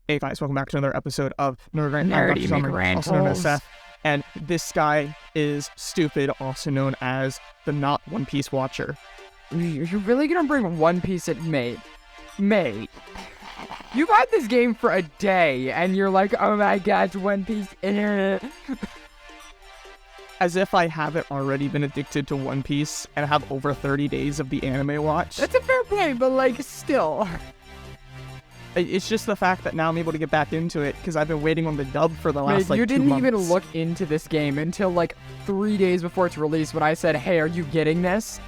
Hey guys, welcome back to another episode of NerdRant. Nerdy also known as Seth. And this guy is stupid, also known as the not One Piece watcher. You're really gonna bring One Piece at mate? Mate, you've had this game for a day, and you're like, oh my god, One Piece. As if I haven't already been addicted to One Piece and have over 30 days of the anime watch. That's a fair point, but like, still. It's just the fact that now I'm able to get back into it because I've been waiting on the dub for the last, you 2 didn't months. even look into this game until like 3 days before its release when I said, hey, are you getting this?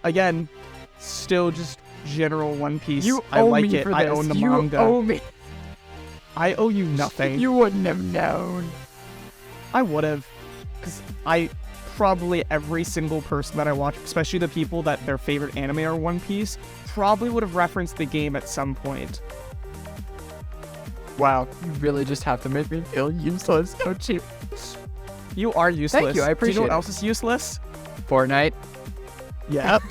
Again, still just general One Piece. You I owe like me it. for I this. own the You manga. owe me. I owe you nothing. You wouldn't have known. I would have, because probably every single person that I watch, especially the people that their favorite anime are One Piece, probably would have referenced the game at some point. Wow, you really just have to make me feel useless, don't you? You are useless. Thank you, I appreciate Do you know what it. else is useless? Fortnite. Yep.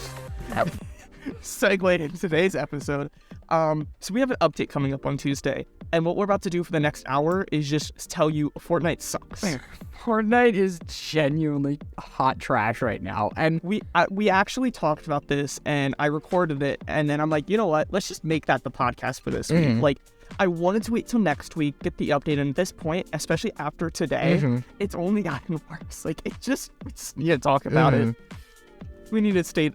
Segued into today's episode. So we have an update coming up on Tuesday, and what we're about to do for the next hour is just tell you Fortnite sucks. Fortnite is genuinely hot trash right now, and we actually talked about this, and I recorded it, and then I'm like, you know what? Let's just make that the podcast for this week. Like, I wanted to wait till next week, get the update, and at this point, especially after today, it's only gotten worse. Like, we just need to talk about it. We need to state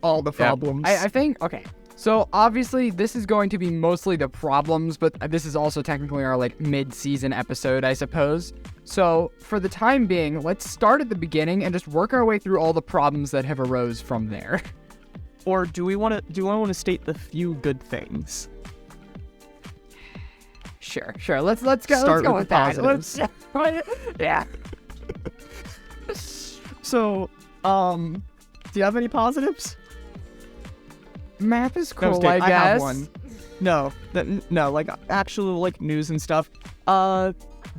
all the problems. I think, okay, so obviously this is going to be mostly the problems, but this is also technically our like mid-season episode, I suppose. So for the time being, let's start at the beginning and just work our way through all the problems that have arose from there. Or do I want to state the few good things? Sure. Let's go with that. Yeah. So, do you have any positives? Map is No, cool, I guess. I have one. No, like actual like news and stuff. The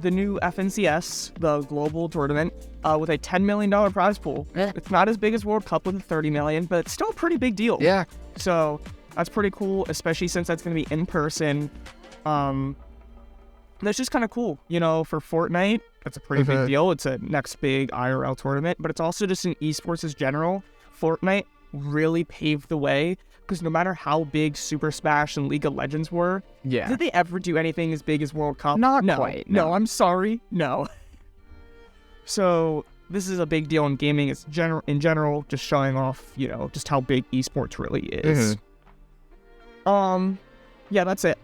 new FNCS, the global tournament, with a $10 million prize pool. It's not as big as World Cup with a $30 million, but it's still a pretty big deal. Yeah. So that's pretty cool, especially since that's going to be in person. That's just kind of cool, for Fortnite. That's a pretty big deal. It's a next big IRL tournament, but it's also just in esports as general. Fortnite really paved the way, because no matter how big Super Smash and League of Legends were, did they ever do anything as big as World Cup? Not quite. No, I'm sorry. No. So this is a big deal in gaming in general, just showing off, just how big esports really is. Yeah, that's it.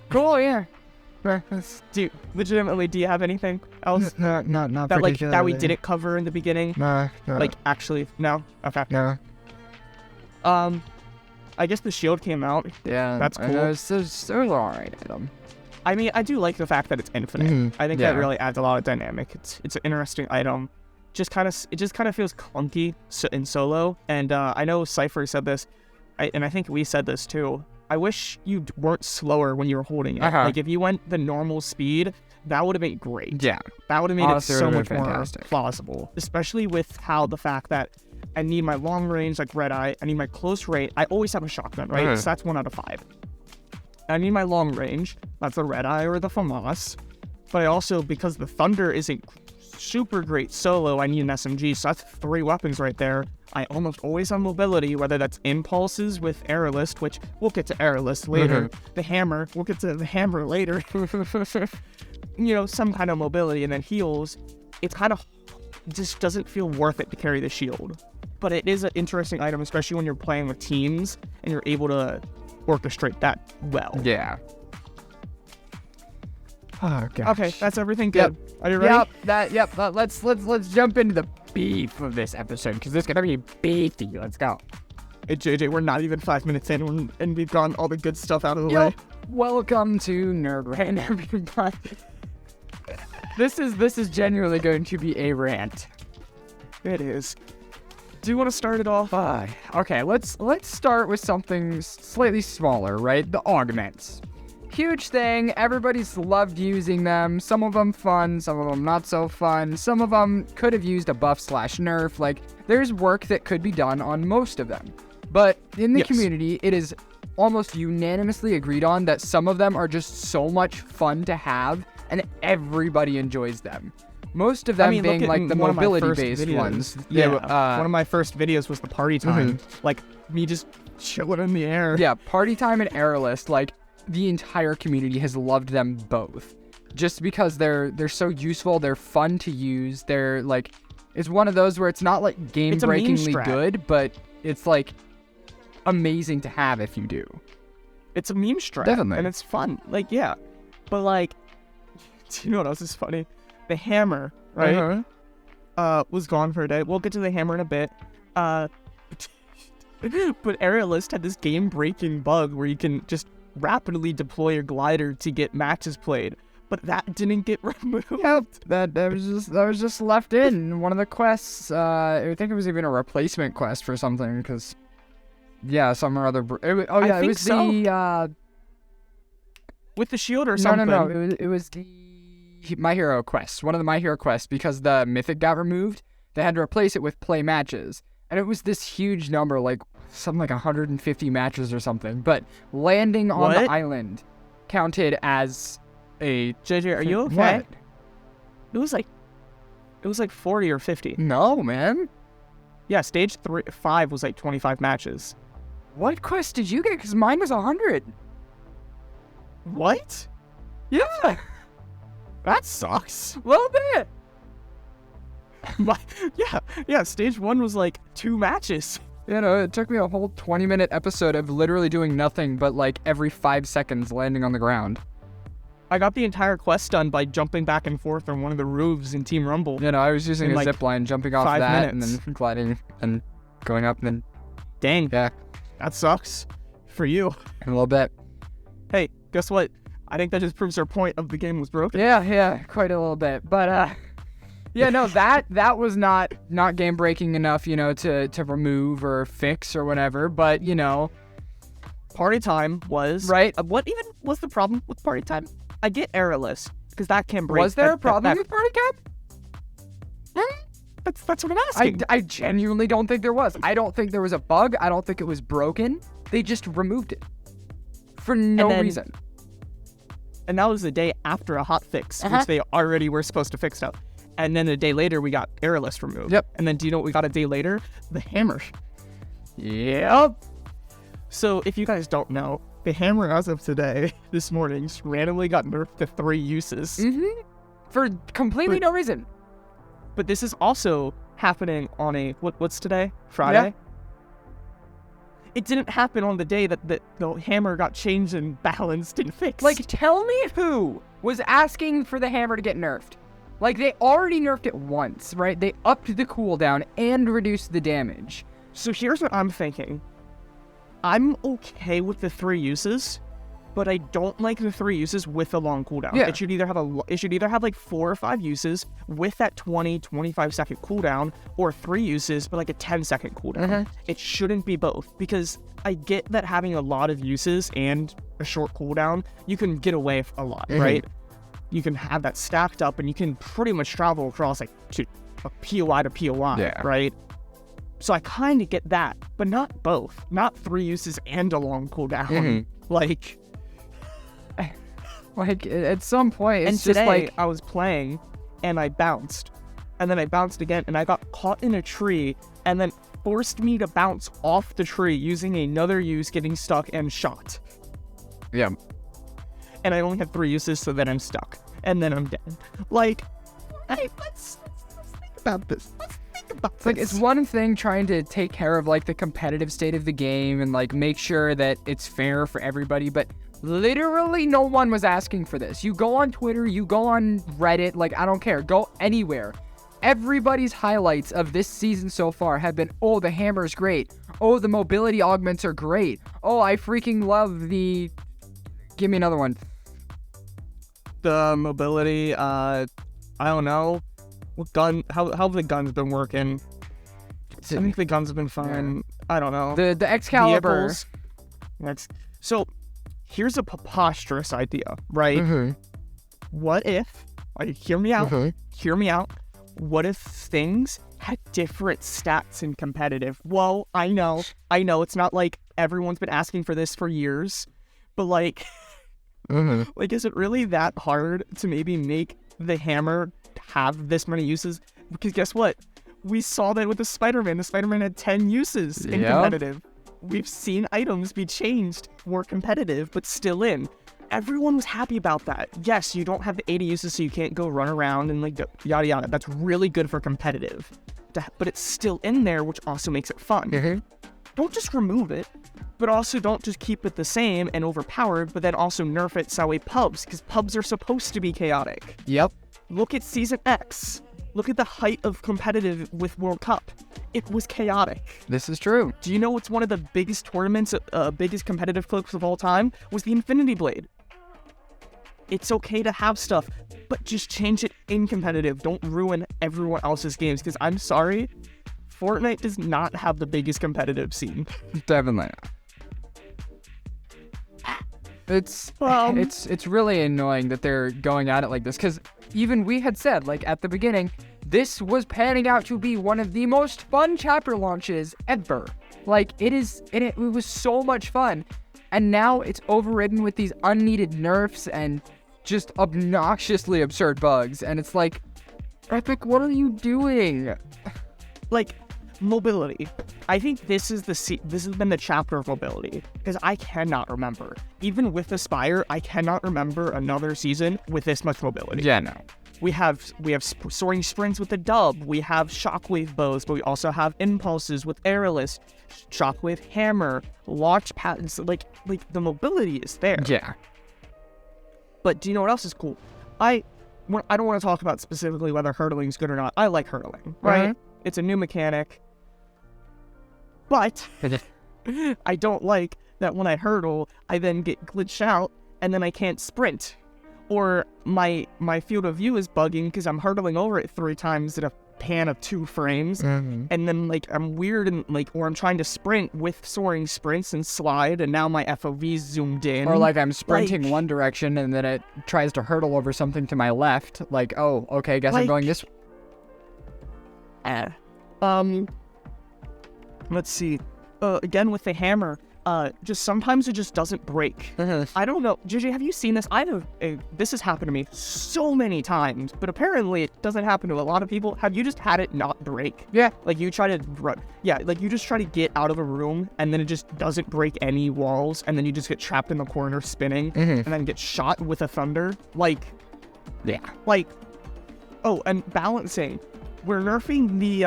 Cool, yeah. Do you have anything else? Not that particularly. that we didn't cover in the beginning? No. Like, actually, no? Okay. No. I guess the shield came out. Yeah. That's cool. It's alright item. I mean, I do like the fact that it's infinite. I think that really adds a lot of dynamic. It's an interesting item. It just kind of feels clunky in solo. And I know Cypher said this, and I think we said this too. I wish you weren't slower when you were holding it. Like, if you went the normal speed, that would have been great. Yeah. That would have made Honestly, it so would've much been more fantastic. plausible. Especially with how the fact that I need my long range, like Red Eye. I need my close range. I always have a shotgun, right? So that's 1 out of 5. I need my long range. That's the Red Eye or the FAMAS. But I also, because the Thunder isn't super great solo, I need an SMG. So that's 3 weapons right there. I almost always have mobility, whether that's impulses with Aerolist, which we'll get to Aerolist later. The hammer, we'll get to the hammer later. Some kind of mobility, and then heals. It's kind of just doesn't feel worth it to carry the shield. But it is an interesting item, especially when you're playing with teams and you're able to orchestrate that well. Yeah. Oh gosh. Okay, that's everything good. Are you ready? Let's jump into the beef of this episode, because it's gonna be beefy. Let's go. Hey JJ, we're not even 5 minutes in, and we've gotten all the good stuff out of the way. Welcome to NerdRant, everybody. This is genuinely going to be a rant. It is. Do you want to start it off? Okay, let's start with something slightly smaller, right? The augments. Huge thing. Everybody's loved using them. Some of them fun, some of them not so fun. Some of them could have used a buff/nerf. Like, there's work that could be done on most of them. But in the community, it is almost unanimously agreed on that some of them are just so much fun to have, and everybody enjoys them. Most of them being like the mobility-based ones. Yeah, one of my first videos was the party time. Like, me just chilling in the air. Yeah, party time and airless, like, the entire community has loved them both. Just because they're so useful, they're fun to use, they're, like, it's one of those where it's not, like, game-breakingly good, but it's, like, amazing to have if you do. It's a meme strat. Definitely. And it's fun. Like, yeah. But, like, do you know what else is funny? The hammer, right? Was gone for a day. We'll get to the hammer in a bit. But Aerialist had this game-breaking bug where you can just rapidly deploy your glider to get matches played. But that didn't get removed. Yep, that was just left in one of the quests. I think it was even a replacement quest for something, because some or other. It was the with the shield or something. No. It was the My Hero quest. One of the My Hero quests, because the mythic got removed, they had to replace it with play matches, and it was this huge number, like something like 150 matches or something. But landing on the island counted as a JJ, are you okay? What? It was like 40 or 50. No, man. Yeah, stage 5 was like 25 matches. What quest did you get? Because mine was 100. What? Yeah. That sucks. A little bit. Yeah, stage 1 was like 2 matches. You know, it took me a whole 20-minute episode of literally doing nothing but like every 5 seconds landing on the ground. I got the entire quest done by jumping back and forth on one of the roofs in Team Rumble. You know, I was using a zip line, jumping off that, minutes. and then gliding and going up, and then... Dang. Yeah. That sucks. For you. In a little bit. Hey, guess what? I think that just proves our point of the game was broken. Yeah, quite a little bit. But, yeah, no, that was not game breaking enough, you know, to remove or fix or whatever. But, you know, party time was right. What even was the problem with party time? I get errorless because that can break. Was there a problem with party time? That's what I'm asking. I genuinely don't think there was. I don't think there was a bug. I don't think it was broken. They just removed it for no reason. And that was the day after a hot fix, which they already were supposed to fix up. And then a day later, we got errorless removed. Yep. And then do you know what we got a day later? The hammer. Yep. So if you guys don't know, the hammer as of today, this morning, randomly got nerfed to 3 uses. For completely no reason. But this is also happening on what's today? Friday? Yeah. It didn't happen on the day that the hammer got changed and balanced and fixed. Like, tell me who was asking for the hammer to get nerfed. Like, they already nerfed it once, right? They upped the cooldown and reduced the damage. So here's what I'm thinking. I'm okay with the 3 uses, but I don't like the 3 uses with a long cooldown. Yeah. It should either have like 4 or 5 uses with that 20-25 second cooldown, or 3 uses but like a 10-second cooldown. It shouldn't be both, because I get that having a lot of uses and a short cooldown, you can get away with a lot, right? You can have that stacked up and you can pretty much travel across like a POI to POI, right? So I kind of get that, but not both. Not 3 uses and a long cooldown. Like at some point, it's and just today, like... I was playing and I bounced. And then I bounced again and I got caught in a tree and then forced me to bounce off the tree using another use, getting stuck and shot. Yeah. And I only have 3 uses, so then I'm stuck. And then I'm dead. Like, hey, let's think about this. It's like, it's one thing trying to take care of like the competitive state of the game and like make sure that it's fair for everybody, but literally no one was asking for this. You go on Twitter, you go on Reddit, like, I don't care, go anywhere. Everybody's highlights of this season so far have been, oh, the hammer's great. Oh, the mobility augments are great. Oh, I freaking love the... Give me another one. The mobility, I don't know. What gun? How have the guns been working? I think the guns have been fine. Yeah. I don't know. The Excalibur. So, here's a preposterous idea, right? What if? Like, hear me out. Hear me out. What if things had different stats in competitive? Well, I know. It's not like everyone's been asking for this for years, but like, like, is it really that hard to maybe make the hammer have this many uses? Because guess what? We saw that with the Spider-Man. The Spider-Man had 10 uses in competitive. We've seen items be changed for competitive, but still in. Everyone was happy about that. Yes, you don't have the 80 uses, so you can't go run around and like yada yada. That's really good for competitive, but it's still in there, which also makes it fun. Don't just remove it, but also don't just keep it the same and overpowered, but then also nerf it so way pubs, because pubs are supposed to be chaotic. Yep. Look at Season X. Look at the height of competitive with World Cup. It was chaotic. This is true. Do you know what's one of the biggest tournaments, biggest competitive clips of all time? Was the Infinity Blade. It's okay to have stuff, but just change it in competitive. Don't ruin everyone else's games, because I'm sorry, Fortnite does not have the biggest competitive scene. Definitely not. It's really annoying that they're going at it like this, because even we had said, like, at the beginning, this was panning out to be one of the most fun chapter launches ever. Like, it was so much fun, and now it's overridden with these unneeded nerfs and just obnoxiously absurd bugs, and it's like, Epic, what are you doing? Like, mobility. I think this has been the chapter of mobility, because I cannot remember, even with Aspire, I cannot remember another season with this much mobility. Yeah, no. We have soaring sprints with the dub, we have shockwave bows, but we also have impulses with airless, shockwave hammer, launch patterns, like the mobility is there. Yeah. But do you know what else is cool? I don't want to talk about specifically whether hurdling is good or not. I like hurdling, right? It's a new mechanic. But I don't like that when I hurdle, I then get glitched out and then I can't sprint. Or my field of view is bugging because I'm hurdling over it 3 times in a pan of 2 frames. And then like I'm weird and like, or I'm trying to sprint with soaring sprints and slide, and now my FOV's zoomed in. Or like I'm sprinting one direction and then it tries to hurdle over something to my left. Like, oh, okay, guess I'm going this way. Let's see. Again with the hammer, just sometimes it just doesn't break. I don't know. JJ, have you seen this? This has happened to me so many times, but apparently it doesn't happen to a lot of people. Have you just had it not break? Yeah. Like you try to run. Yeah, like you just try to get out of a room and then it just doesn't break any walls, and then you just get trapped in the corner spinning and then get shot with a thunder. Like, yeah. Like, oh, and balancing. We're nerfing the,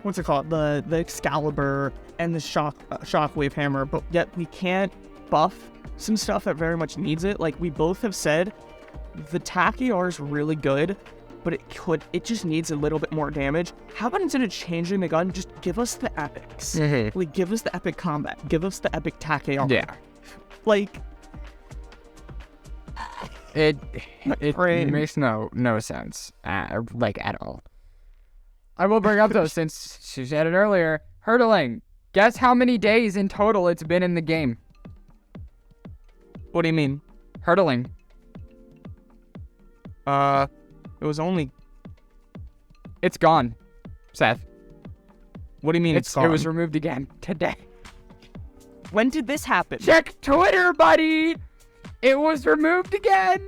what's it called? The Excalibur and the shockwave hammer, but yet we can't buff some stuff that very much needs it. Like we both have said, the Tachyar is really good, but it just needs a little bit more damage. How about instead of changing the gun, just give us the epics? Like give us the epic combat, give us the epic Tachyar. Yeah. Like it makes no sense, like at all. I will bring up though, since she said it earlier, hurdling. Guess how many days in total it's been in the game? What do you mean? Hurdling. It was only... It's gone, Seth. What do you mean it's gone? It was removed again today. When did this happen? Check Twitter, buddy! It was removed again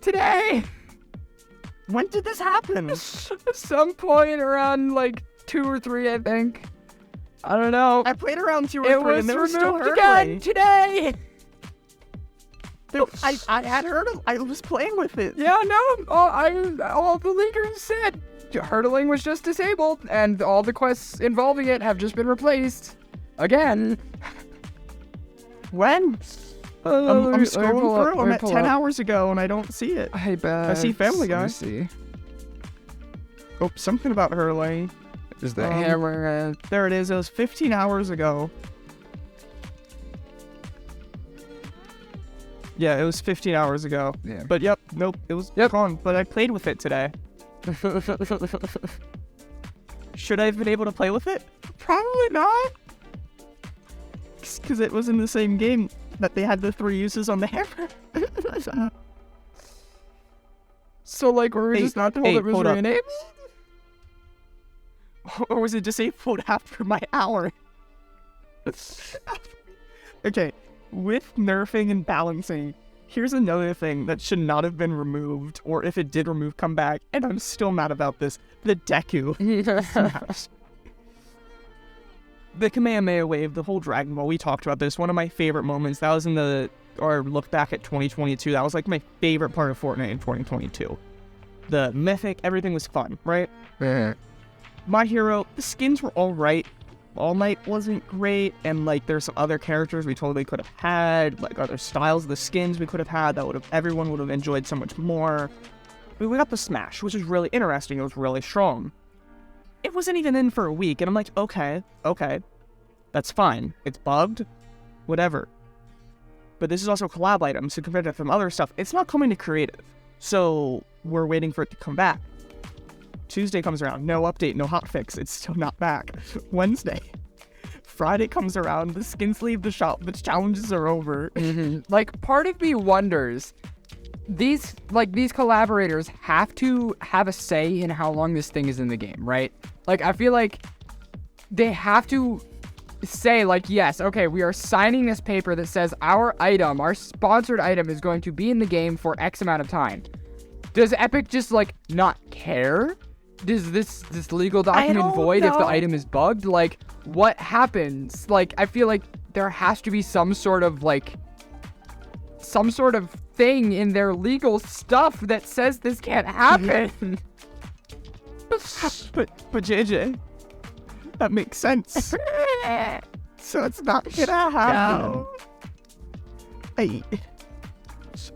today. When did this happen? Some point around like 2 or 3, I think. I don't know. I played around 2 or 3 and they were still removed again today. I had heard of. I was playing with it. Yeah, no. All the leakers said hurdling was just disabled, and all the quests involving it have just been replaced again. When? I'm scrolling through. I'm at 10 hours ago and I don't see it. Hey, Beth. I see Family Guy. Let me see. Oh, something about hurling. Is the hammer? There it is. It was 15 hours ago. Yeah, it was 15 hours ago. Yeah. But yep, nope, it was gone. But I played with it today. Should I have been able to play with it? Probably not. Because it was in the same game that they had the 3 uses on the hammer. So, like, were we just not told it was renamed? Or was it disabled after my hour? Okay, with nerfing and balancing, here's another thing that should not have been removed, or if it did remove, come back, and I'm still mad about this. The Deku. The Kamehameha wave, the whole Dragon Ball, we talked about this. One of my favorite moments, that was or look back at 2022, that was like my favorite part of Fortnite in 2022. The mythic, everything was fun, right? My Hero, the skins were alright. All Might wasn't great, and like there's some other characters we totally could have had, like other styles of the skins we could have had that everyone would have enjoyed so much more. But we got the Smash, which is really interesting. It was really strong. It wasn't even in for a week, and I'm like, okay, that's fine. It's bugged, whatever. But this is also a collab item, so compared to some other stuff, it's not coming to creative. So we're waiting for it to come back. Tuesday comes around, no update, no hotfix, it's still not back. Wednesday. Friday comes around, the skins leave the shop, the challenges are over. Like, part of me wonders, these collaborators have to have a say in how long this thing is in the game, right? Like, I feel like they have to say, like, yes, okay, we are signing this paper that says our sponsored item is going to be in the game for X amount of time. Does Epic just, like, not care? Does this legal document void if the item is bugged? Like, what happens? Like, I feel like there has to be some sort of thing in their legal stuff that says this can't happen. But JJ, that makes sense. So it's not gonna happen. No. Hey,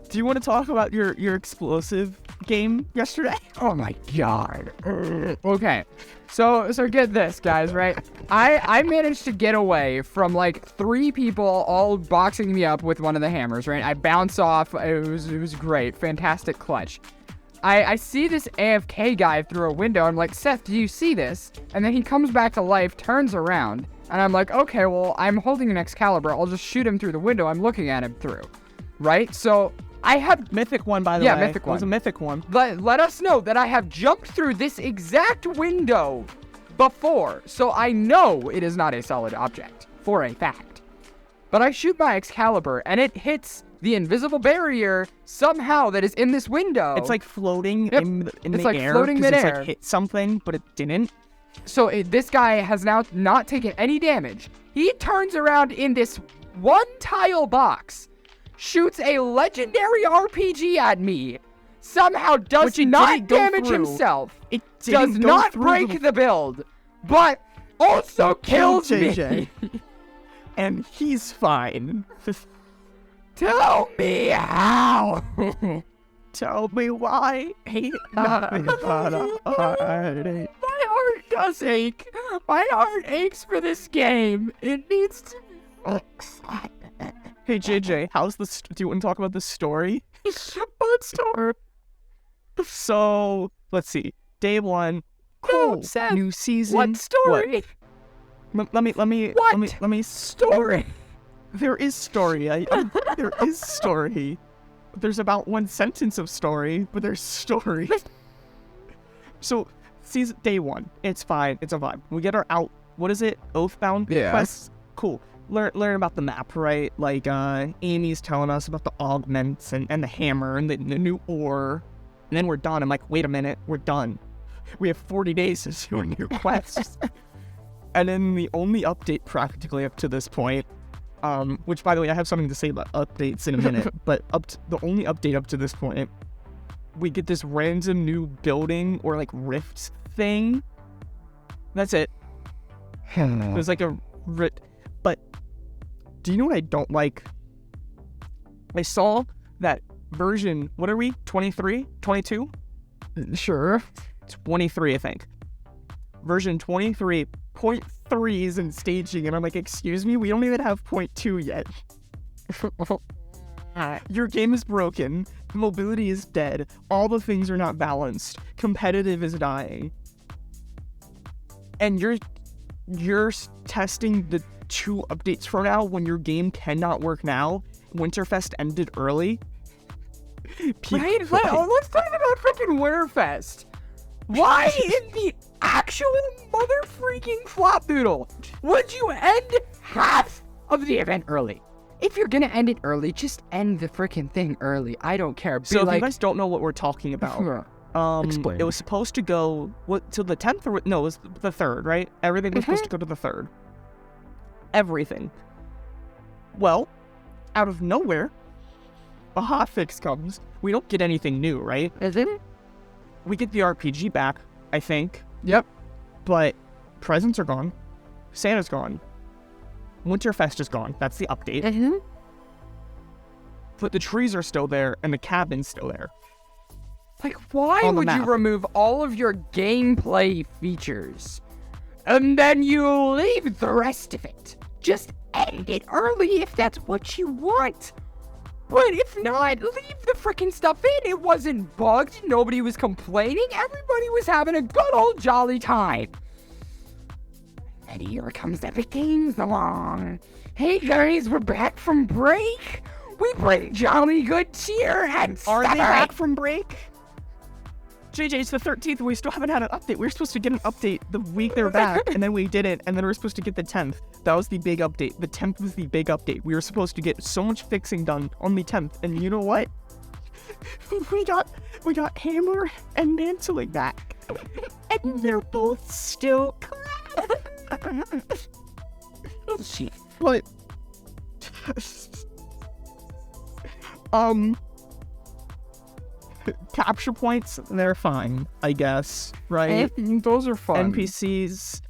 do you want to talk about your explosive game yesterday? Oh my god. Okay. So get this, guys, right? I managed to get away from like 3 people all boxing me up with one of the hammers, right? I bounce off. It was great. Fantastic clutch. I see this AFK guy through a window. I'm like, Seth, do you see this? And then he comes back to life, turns around, and I'm like, okay, well, I'm holding an Excalibur. I'll just shoot him through the window I'm looking at him through. Right? So I have mythic one, by the way. Yeah, mythic one. It was a mythic one. Let us know that I have jumped through this exact window before, so I know it is not a solid object, for a fact. But I shoot my Excalibur, and it hits the invisible barrier somehow that is in this window. It's like floating in the air. Floating midair. It's like hit something, but it didn't. So this guy has now not taken any damage. He turns around in this one tile box, shoots a legendary RPG at me, somehow does not damage himself, it does not break the build, but also kills JJ. Me. And he's fine. Tell me how. Tell me why. My heart does ache. My heart aches for this game. It needs to be fixed. Hey JJ, do you want to talk about the story? What story? So let's see. Day 1. Cool. Seth, new season. What story? What? Let me story. There is story. There is story. There's about 1 sentence of story, but there's story. So, day 1. It's fine. It's a vibe. We get our what is it? Oathbound quests? Cool. Learn about the map, right? Like, Amy's telling us about the augments and the hammer and the new ore. And then we're done. I'm like, wait a minute. We're done. We have 40 days to do a new quest. And then the only update practically up to this point, which, by the way, I have something to say about updates in a minute, but the only update up to this point, we get this random new building or, like, rift thing. That's it. There's, like, but do you know what I don't like? I saw that version, what are we, 23? 22? Sure. 23, I think. Version 23.3 is in staging, and I'm like, excuse me, we don't even have 0.2 yet. Your game is broken, mobility is dead, all the things are not balanced, competitive is dying. And you're testing the 2 updates from now when your game cannot work now. Winterfest ended early. Right? Let's talk about freaking Winterfest. Why in the actual mother freaking flop doodle would you end half of the event early. If you're gonna end it early, just end the freaking thing early. I don't care. So if you guys don't know what we're talking about, explain. It was supposed to go till the 10th or no, it was the 3rd, right? Everything was supposed to go to the 3rd. Everything. Well, out of nowhere, a hotfix comes. We don't get anything new, right? Is it? We get the RPG back, I think. Yep. But presents are gone. Santa's gone. Winterfest is gone. That's the update. Mm-hmm. But the trees are still there, and the cabin's still there. Like, why On the would you map. remove all of your gameplay features and then you leave the rest of it? Just end it early if that's what you want. But if not, leave the freaking stuff in. It wasn't bugged. Nobody was complaining. Everybody was having a good old jolly time. And here comes Epic Games along. Hey guys, we're back from break. We bring jolly good cheer and Are they stuff. back from break? JJ, it's the 13th, we still haven't had an update. We were supposed to get an update the week they were back, and then we didn't, and then we were supposed to get the 10th. That was the big update. The 10th was the big update. We were supposed to get so much fixing done on the 10th, and you know what? we got Hammer and Mantling back. And they're both still But capture points, they're fine, I guess, right? Those are fun. NPCs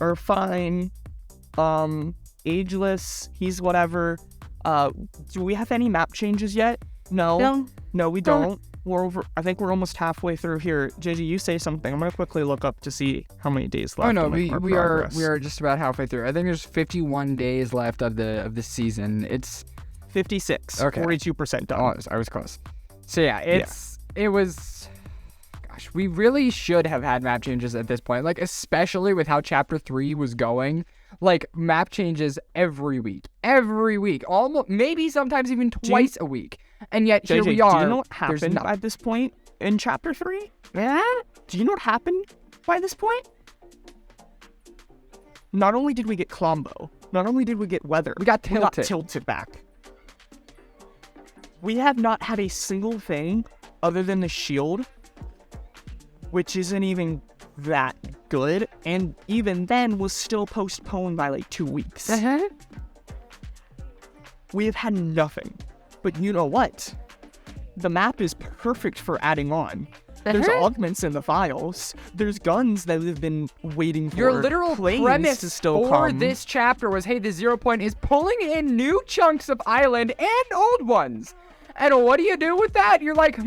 are fine. Ageless, he's whatever. Do we have any map changes yet? No, we don't. We're over. I think we're almost halfway through here. JJ, you say something. I'm gonna quickly look up to see how many days left. Oh no, on our we progress. are just about halfway through. I think there's 51 days left of the season. It's 56. Okay. 42% done. oh, I was close. So yeah, it was. Gosh, we really should have had map changes at this point. Like especially with how Chapter 3 was going. Like map changes every week, almost maybe sometimes even twice a week. And yet here JJ, we are. do you know what There's happened nothing. at this point in Chapter 3? Yeah. Do you know what happened by this point? Not only did we get Klombo, not only did we get Weather, We got Tilted. Tilted back. We have not had a single thing other than the shield, which isn't even that good, and even then was still postponed by like 2 weeks. Uh-huh. We have had nothing. But you know what? The map is perfect for adding on. There's augments in the files. There's guns that we've been waiting for. Your literal planes premise to still for come. this chapter was, hey, the 0 point is pulling in new chunks of island and old ones. And what do you do with that? You're like,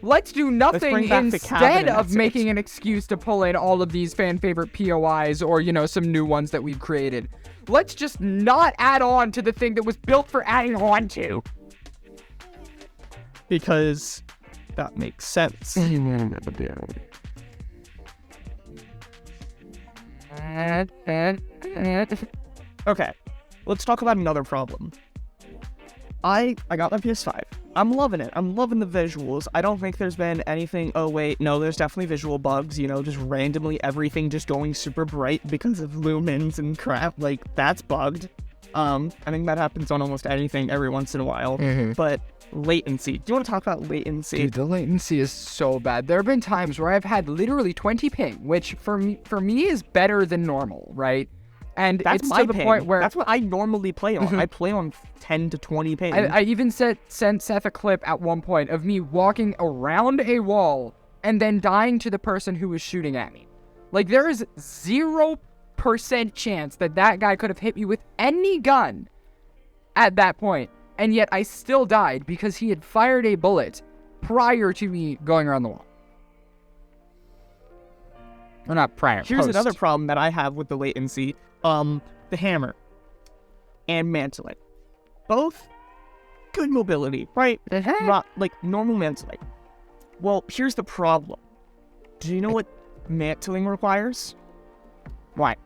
let's do nothing bring back the instead cabin and of that's making it. an excuse to pull in all of these fan favorite POIs or, some new ones that we've created. Let's just not add on to the thing that was built for adding on to. Because that makes sense. Okay, let's talk about another problem. I got my PS5. I'm loving it. I'm loving the visuals. I don't think there's been anything. Oh wait, no, there's definitely visual bugs. Just randomly everything just going super bright because of lumens and crap. Like that's bugged. I think that happens on almost anything every once in a while. But latency. Do you want to talk about latency? Dude, the latency is so bad. There have been times where I've had literally 20 ping, which for me is better than normal, right? And That's it's my to the ping. point where That's what I normally play on. I play on 10 to 20 ping. I even sent Seth a clip at one point of me walking around a wall and then dying to the person who was shooting at me. Like, there is 0% chance that guy could have hit me with any gun at that point. And yet I still died because he had fired a bullet prior to me going around the wall. Well, not prior. Here's post. another problem that I have with the latency. The hammer and mantling. Both good mobility, right? Not like normal mantling. Well, here's the problem. Do you know what mantling requires? What?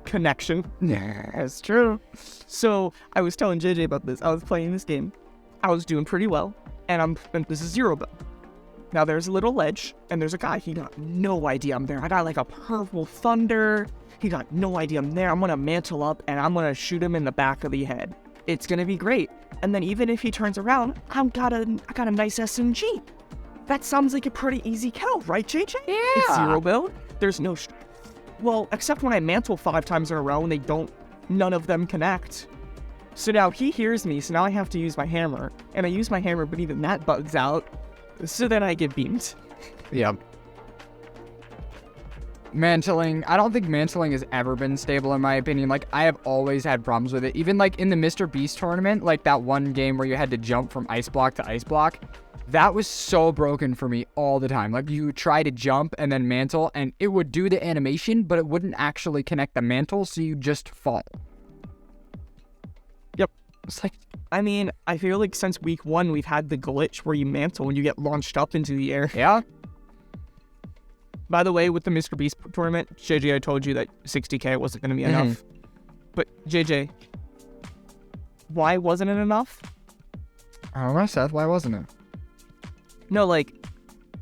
Connection. Yeah, That's true. So I was telling JJ about this. I was playing this game. I was doing pretty well, and this is 0 build. Now there's a little ledge, and there's a guy. He got no idea I'm there. I got like a purple thunder. He got no idea I'm there. I'm gonna mantle up, and I'm gonna shoot him in the back of the head. It's gonna be great. And then even if he turns around, I got a nice SMG. That sounds like a pretty easy kill, right, JJ? Yeah. It's 0 build. There's no... Well, except when I mantle 5 times in a row, and they don't... None of them connect. So now he hears me, so now I have to use my hammer. And I use my hammer, but even that bugs out. So then I get beamed. Yep. Mantling, I don't think mantling has ever been stable in my opinion. Like, I have always had problems with it. Even like in the Mr. Beast tournament, like that one game where you had to jump from ice block to ice block, that was so broken for me all the time. Like, you would try to jump and then mantle, and it would do the animation, but it wouldn't actually connect the mantle, so you just fall. Yep. It's like, I mean, I feel like since week 1, we've had the glitch where you mantle and you get launched up into the air. yeah. By the way, with the Mr. Beast tournament, JJ, I told you that 60k wasn't going to be enough. But JJ, why wasn't it enough? I don't know, Seth. Why wasn't it? No, like,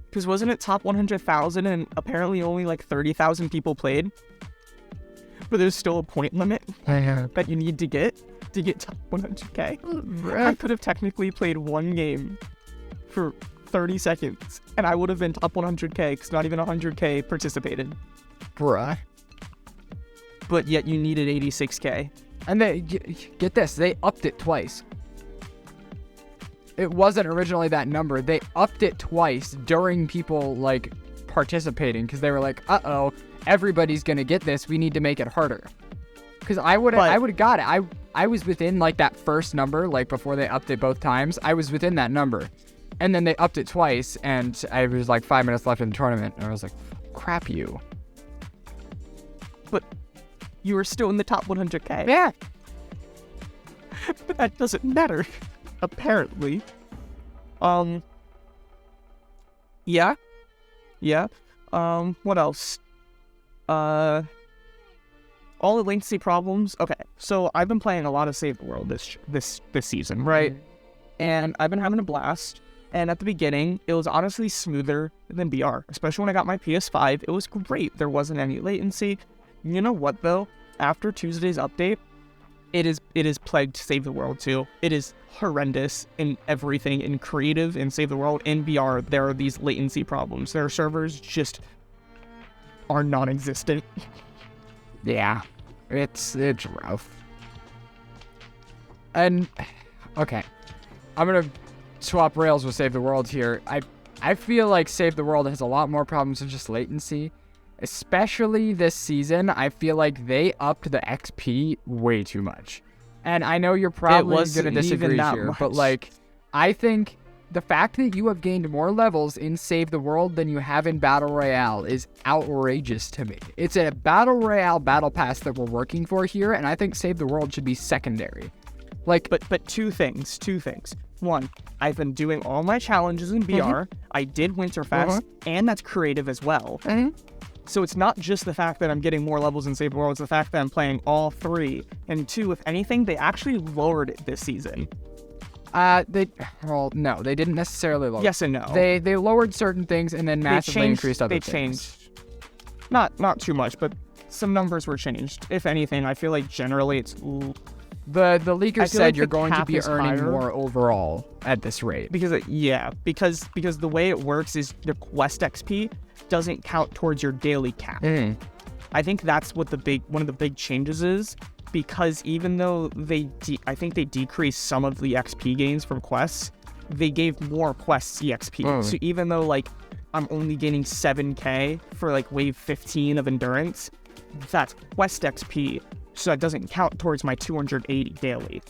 because wasn't it top 100,000 and apparently only like 30,000 people played? But there's still a point limit that you need to get top 100k. I could have technically played one game for 30 seconds, and I would have been top 100k because not even 100k participated. Bruh. But yet you needed 86k. And they, get this, they upped it twice. It wasn't originally that number. They upped it twice during people, like, participating, because they were like, uh-oh, everybody's gonna get this, we need to make it harder. Because I would have got it. I was within, like, that first number, like, before they upped it both times, I was within that number. And then they upped it twice, and I was like 5 minutes left in the tournament, and I was like, crap you. But you were still in the top 100k. Yeah. But that doesn't matter, apparently. Yeah. What else? All the latency problems. Okay, so I've been playing a lot of Save the World this season, right? And I've been having a blast. And at the beginning, it was honestly smoother than BR, especially when I got my PS5. It was great. There wasn't any latency. You know what, though? After Tuesday's update, it is plagued Save the World, too. It is horrendous in everything. In creative, in Save the World, in BR, there are these latency problems. Their servers just are non-existent. Yeah. It's rough. And, okay. I'm going to swap rails with Save the World here. I feel like Save the World has a lot more problems than just latency. Especially this season, I feel like they upped the XP way too much. And I know you're probably going to disagree here, but like, I think the fact that you have gained more levels in Save the World than you have in Battle Royale is outrageous to me. It's a Battle Royale battle pass that we're working for here, and I think Save the World should be secondary. Like, but two things. One, I've been doing all my challenges in BR. I did Winterfest, and that's creative as well. So it's not just the fact that I'm getting more levels in Save the World, it's the fact that I'm playing all 3. And 2, if anything, they actually lowered it this season. No, they didn't necessarily lower. Yes and no. They lowered certain things and then massively increased other things. They changed. Not too much, but some numbers were changed. If anything, I feel like generally it's... The leaker said like you're the going to cap be is earning higher. more overall at this rate. Because the way it works is the quest XP doesn't count towards your daily cap. I think that's what one of the big changes is, because even though I think they decreased some of the XP gains from quests, they gave more quests EXP. So even though like I'm only gaining 7k for like wave 15 of endurance, that's quest XP. So that doesn't count towards my 280 daily.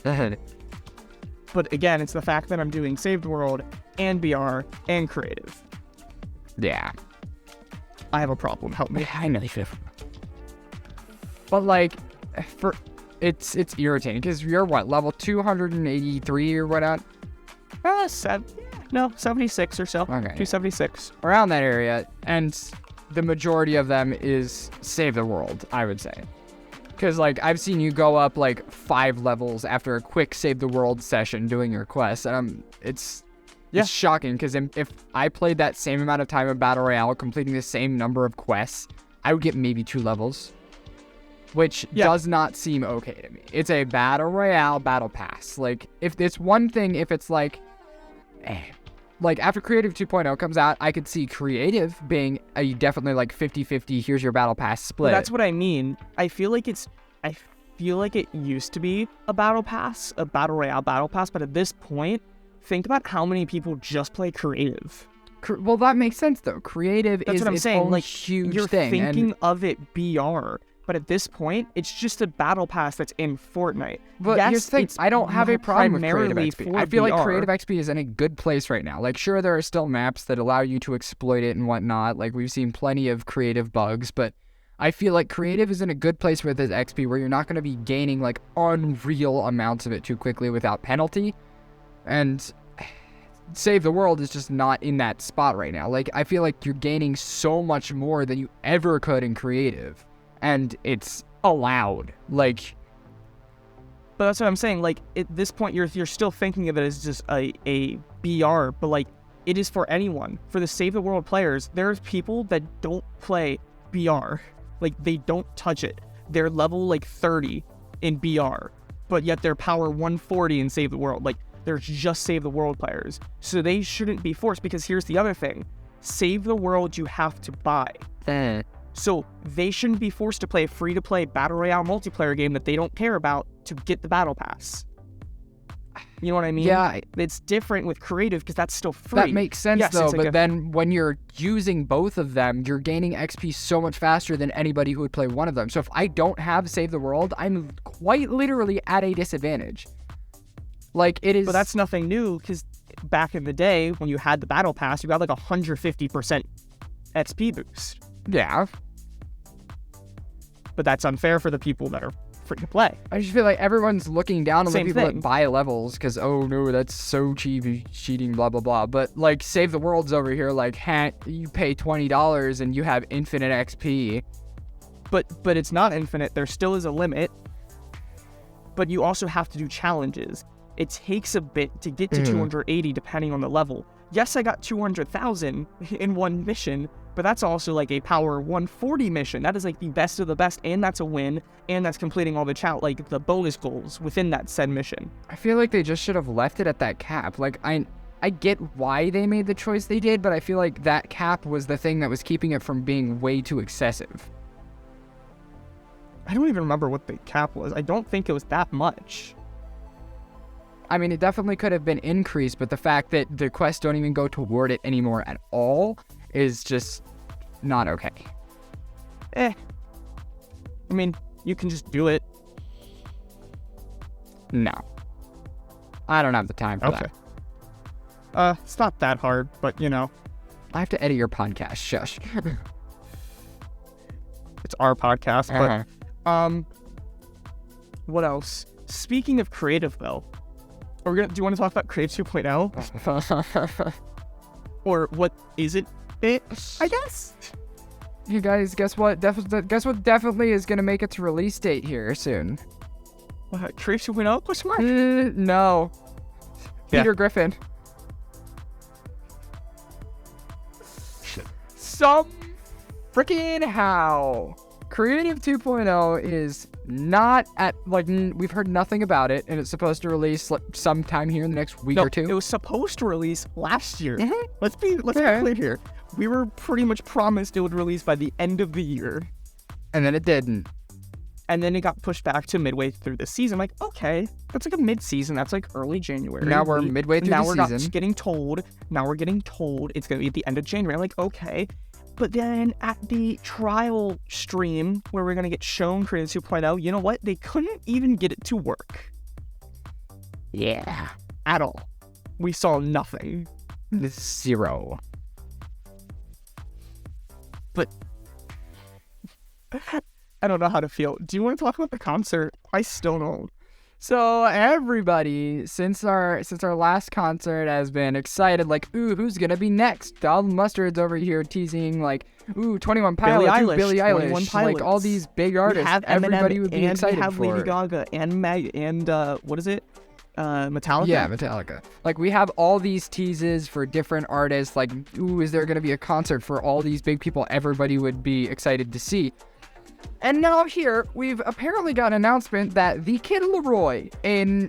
But again, it's the fact that I'm doing Save the World and BR and creative. Yeah. I have a problem. Help me. I know you feel. But like, it's irritating because you're what, level 283 or whatnot? 76 or so. Okay. 276. Around that area, and the majority of them is Save the World, I would say. Because, like, I've seen you go up, like, 5 levels after a quick Save the World session doing your quest. Yeah. It's shocking because if I played that same amount of time in Battle Royale, completing the same number of quests, I would get maybe 2 levels, which does not seem okay to me. It's a Battle Royale battle pass. Like, if it's one thing, if it's like after Creative 2.0 comes out, I could see Creative being a definitely like 50-50, here's your battle pass split. But that's what I mean. I feel like it used to be a battle pass, a Battle Royale battle pass, but at this point, think about how many people just play Creative. Well, that makes sense, though. Creative That's is what I'm its saying. own Like, huge you're thing. thinking of it BR, but at this point, it's just a battle pass that's in Fortnite. But yes, here's the thing. I don't have a problem with Creative primarily XP. for I feel like BR. Creative XP is in a good place right now. Like, sure, there are still maps that allow you to exploit it and whatnot. Like, we've seen plenty of creative bugs, but I feel like Creative is in a good place with its XP where you're not going to be gaining, like, unreal amounts of it too quickly without penalty. And Save the World is just not in that spot right now. Like, I feel like you're gaining so much more than you ever could in Creative. And it's allowed. Like, but that's what I'm saying. Like, at this point, you're still thinking of it as just a BR, but like, it is for anyone. For the Save the World players, there's people that don't play BR. Like, they don't touch it. They're level like 30 in BR, but yet they're power 140 in Save the World. Like, they're just Save the World players. So they shouldn't be forced, because here's the other thing. Save the World you have to buy. So they shouldn't be forced to play a free-to-play Battle Royale multiplayer game that they don't care about to get the Battle Pass. You know what I mean? Yeah. It's different with Creative because that's still free. That makes sense, yes, though, like but then when you're using both of them, you're gaining XP so much faster than anybody who would play one of them. So if I don't have Save the World, I'm quite literally at a disadvantage. Like, it is... But that's nothing new, because back in the day, when you had the Battle Pass, you got like 150% XP boost. Yeah. But that's unfair for the people that are free to play. I just feel like everyone's looking down on the Same people thing. that buy levels because, oh no, that's so cheap, cheating, blah, blah, blah. But, like, Save the World's over here, like, you pay $20 and you have infinite XP. But it's not infinite. There still is a limit. But you also have to do challenges. It takes a bit to get to 280 depending on the level. Yes, I got 200,000 in one mission, but that's also like a power 140 mission. That is like the best of the best, and that's a win, and that's completing all the like the bonus goals within that said mission. I feel like they just should have left it at that cap. Like, I get why they made the choice they did, but I feel like that cap was the thing that was keeping it from being way too excessive. I don't even remember what the cap was. I don't think it was that much. I mean, it definitely could have been increased, but the fact that the quests don't even go toward it anymore at all is just not okay. I mean, you can just do it. No. I don't have the time for that. It's not that hard, but you know. I have to edit your podcast. Shush. It's our podcast, but what else? Speaking of creative, though, do you want to talk about Creative 2.0? Or what isn't it, I guess? You guys, guess what? Guess what definitely is going to make its release date here soon? Creative 2.0? Question mark? No. Yeah. Peter Griffin. Some freaking how. Creative 2.0 is not at, like, we've heard nothing about it, and it's supposed to release sometime here in the next week or two. It was supposed to release last year. Let's be clear here. We were pretty much promised it would release by the end of the year. And then it didn't. And then it got pushed back to midway through the season. Like, okay, that's like a mid-season. That's like early January. Now we're midway through the season. Now we're not getting told. Now we're getting told it's going to be at the end of January. Like, okay. But then at the trial stream where we're going to get shown Creative 2.0, you know what? They couldn't even get it to work. Yeah. At all. We saw nothing. Zero. But I don't know how to feel. Do you want to talk about the concert? I still don't. So everybody, since our last concert, has been excited, like, ooh, who's gonna be next? Donald Mustard's over here teasing, like, ooh, 21 Pilots, Billie Eilish, like all these big artists. We have everybody Eminem, would be excited we have for. Lady Gaga and what is it? Metallica? Yeah, Metallica. Like, we have all these teases for different artists. Like, ooh, is there going to be a concert for all these big people everybody would be excited to see? And now here, we've apparently got an announcement that the Kid Laroi,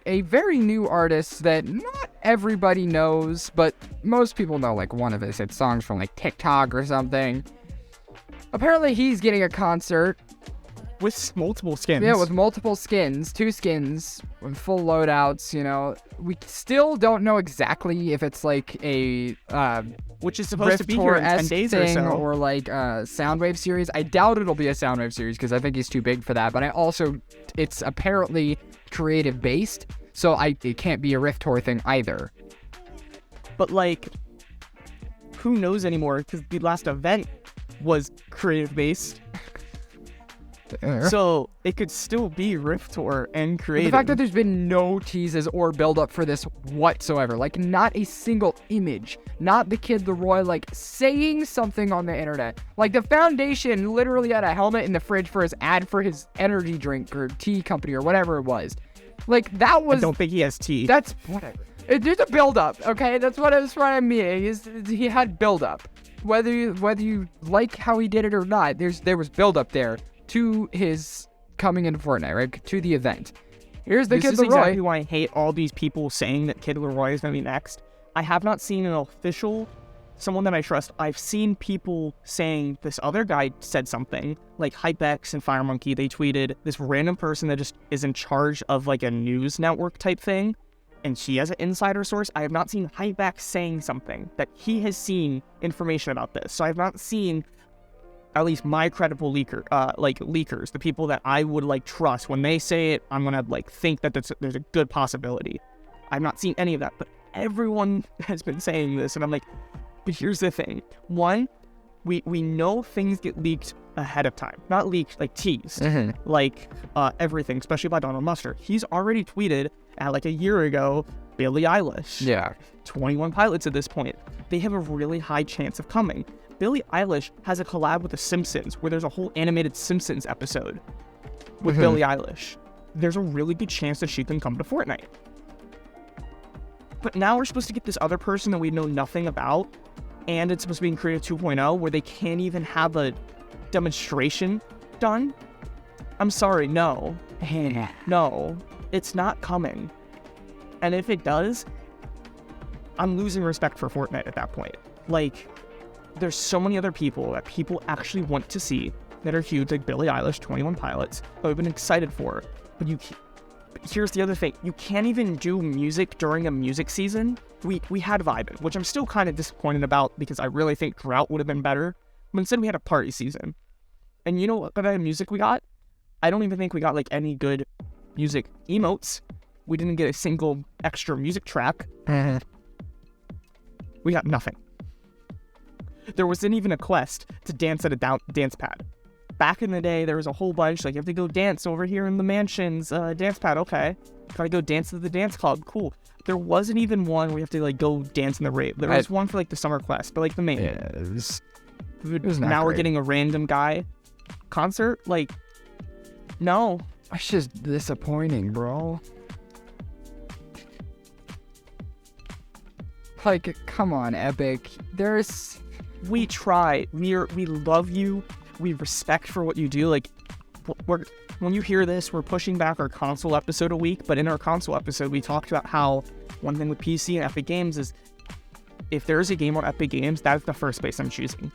a very new artist that not everybody knows, but most people know, like, one of his hit songs from, like, TikTok or something. Apparently, he's getting a concert. With multiple skins. Yeah, with multiple skins, 2 skins, with full loadouts, you know. We still don't know exactly if it's like a which is supposed to be here in 10 days or so. Or like a Soundwave series. I doubt it'll be a Soundwave series because I think he's too big for that. But it's apparently creative based, so it can't be a Rift Tour thing either. But like, who knows anymore? Because the last event was creative based. So it could still be Rift Tour and creative. The fact that there's been no teases or build up for this whatsoever, like not a single image, not the Kid Laroi like saying something on the internet. Like the Foundation literally had a helmet in the fridge for his ad for his energy drink or tea company or whatever it was. Like that was. I don't think he has tea. That's whatever. There's a build up, okay? That's what I'm meaning. He had build up. Whether you like how he did it or not, there was build up there to his coming into Fortnite, right? To the event. Here's the Kid Laroi. This is exactly why I hate all these people saying that Kid Laroi is going to be next. I have not seen an official, someone that I trust. I've seen people saying this other guy said something, like HypeX and FireMonkey. They tweeted this random person that just is in charge of like a news network type thing, and she has an insider source. I have not seen HypeX saying something that he has seen information about this. So I have not seen at least my credible leakers, the people that I would like trust. When they say it, I'm gonna like think that there's a good possibility. I've not seen any of that, but everyone has been saying this, and I'm like, but here's the thing. One, we know things get leaked ahead of time, not leaked, like teased, like everything, especially by Donald Mustard. He's already tweeted at like a year ago, Billie Eilish. Yeah. 21 Pilots at this point. They have a really high chance of coming. Billie Eilish has a collab with The Simpsons where there's a whole animated Simpsons episode with Billie Eilish. There's a really good chance that she can come to Fortnite. But now we're supposed to get this other person that we know nothing about, and it's supposed to be in Creative 2.0 where they can't even have a demonstration done. I'm sorry, no. No, it's not coming. And if it does, I'm losing respect for Fortnite at that point. Like, there's so many other people that people actually want to see that are huge, like Billie Eilish, 21 Pilots, that we've been excited for. But here's the other thing. You can't even do music during a music season. We had Vibin', which I'm still kind of disappointed about because I really think Drought would have been better. But instead we had a party season. And you know what kind of music we got? I don't even think we got like any good music emotes. We didn't get a single extra music track. We got nothing. There wasn't even a quest to dance at a dance pad. Back in the day, there was a whole bunch, like, you have to go dance over here in the mansion's dance pad. Okay. Gotta go dance at the dance club. Cool. There wasn't even one where you have to, like, go dance in the rave. There was one for, like, the summer quest, but, like, the main. Yeah, it was now we're getting a random guy concert? Like, no. It's just disappointing, bro. Like, come on, Epic. We try. We love you. We respect for what you do. Like, when you hear this, we're pushing back our console episode a week. But in our console episode, we talked about how one thing with PC and Epic Games is if there's a game on Epic Games, that's the first place I'm choosing.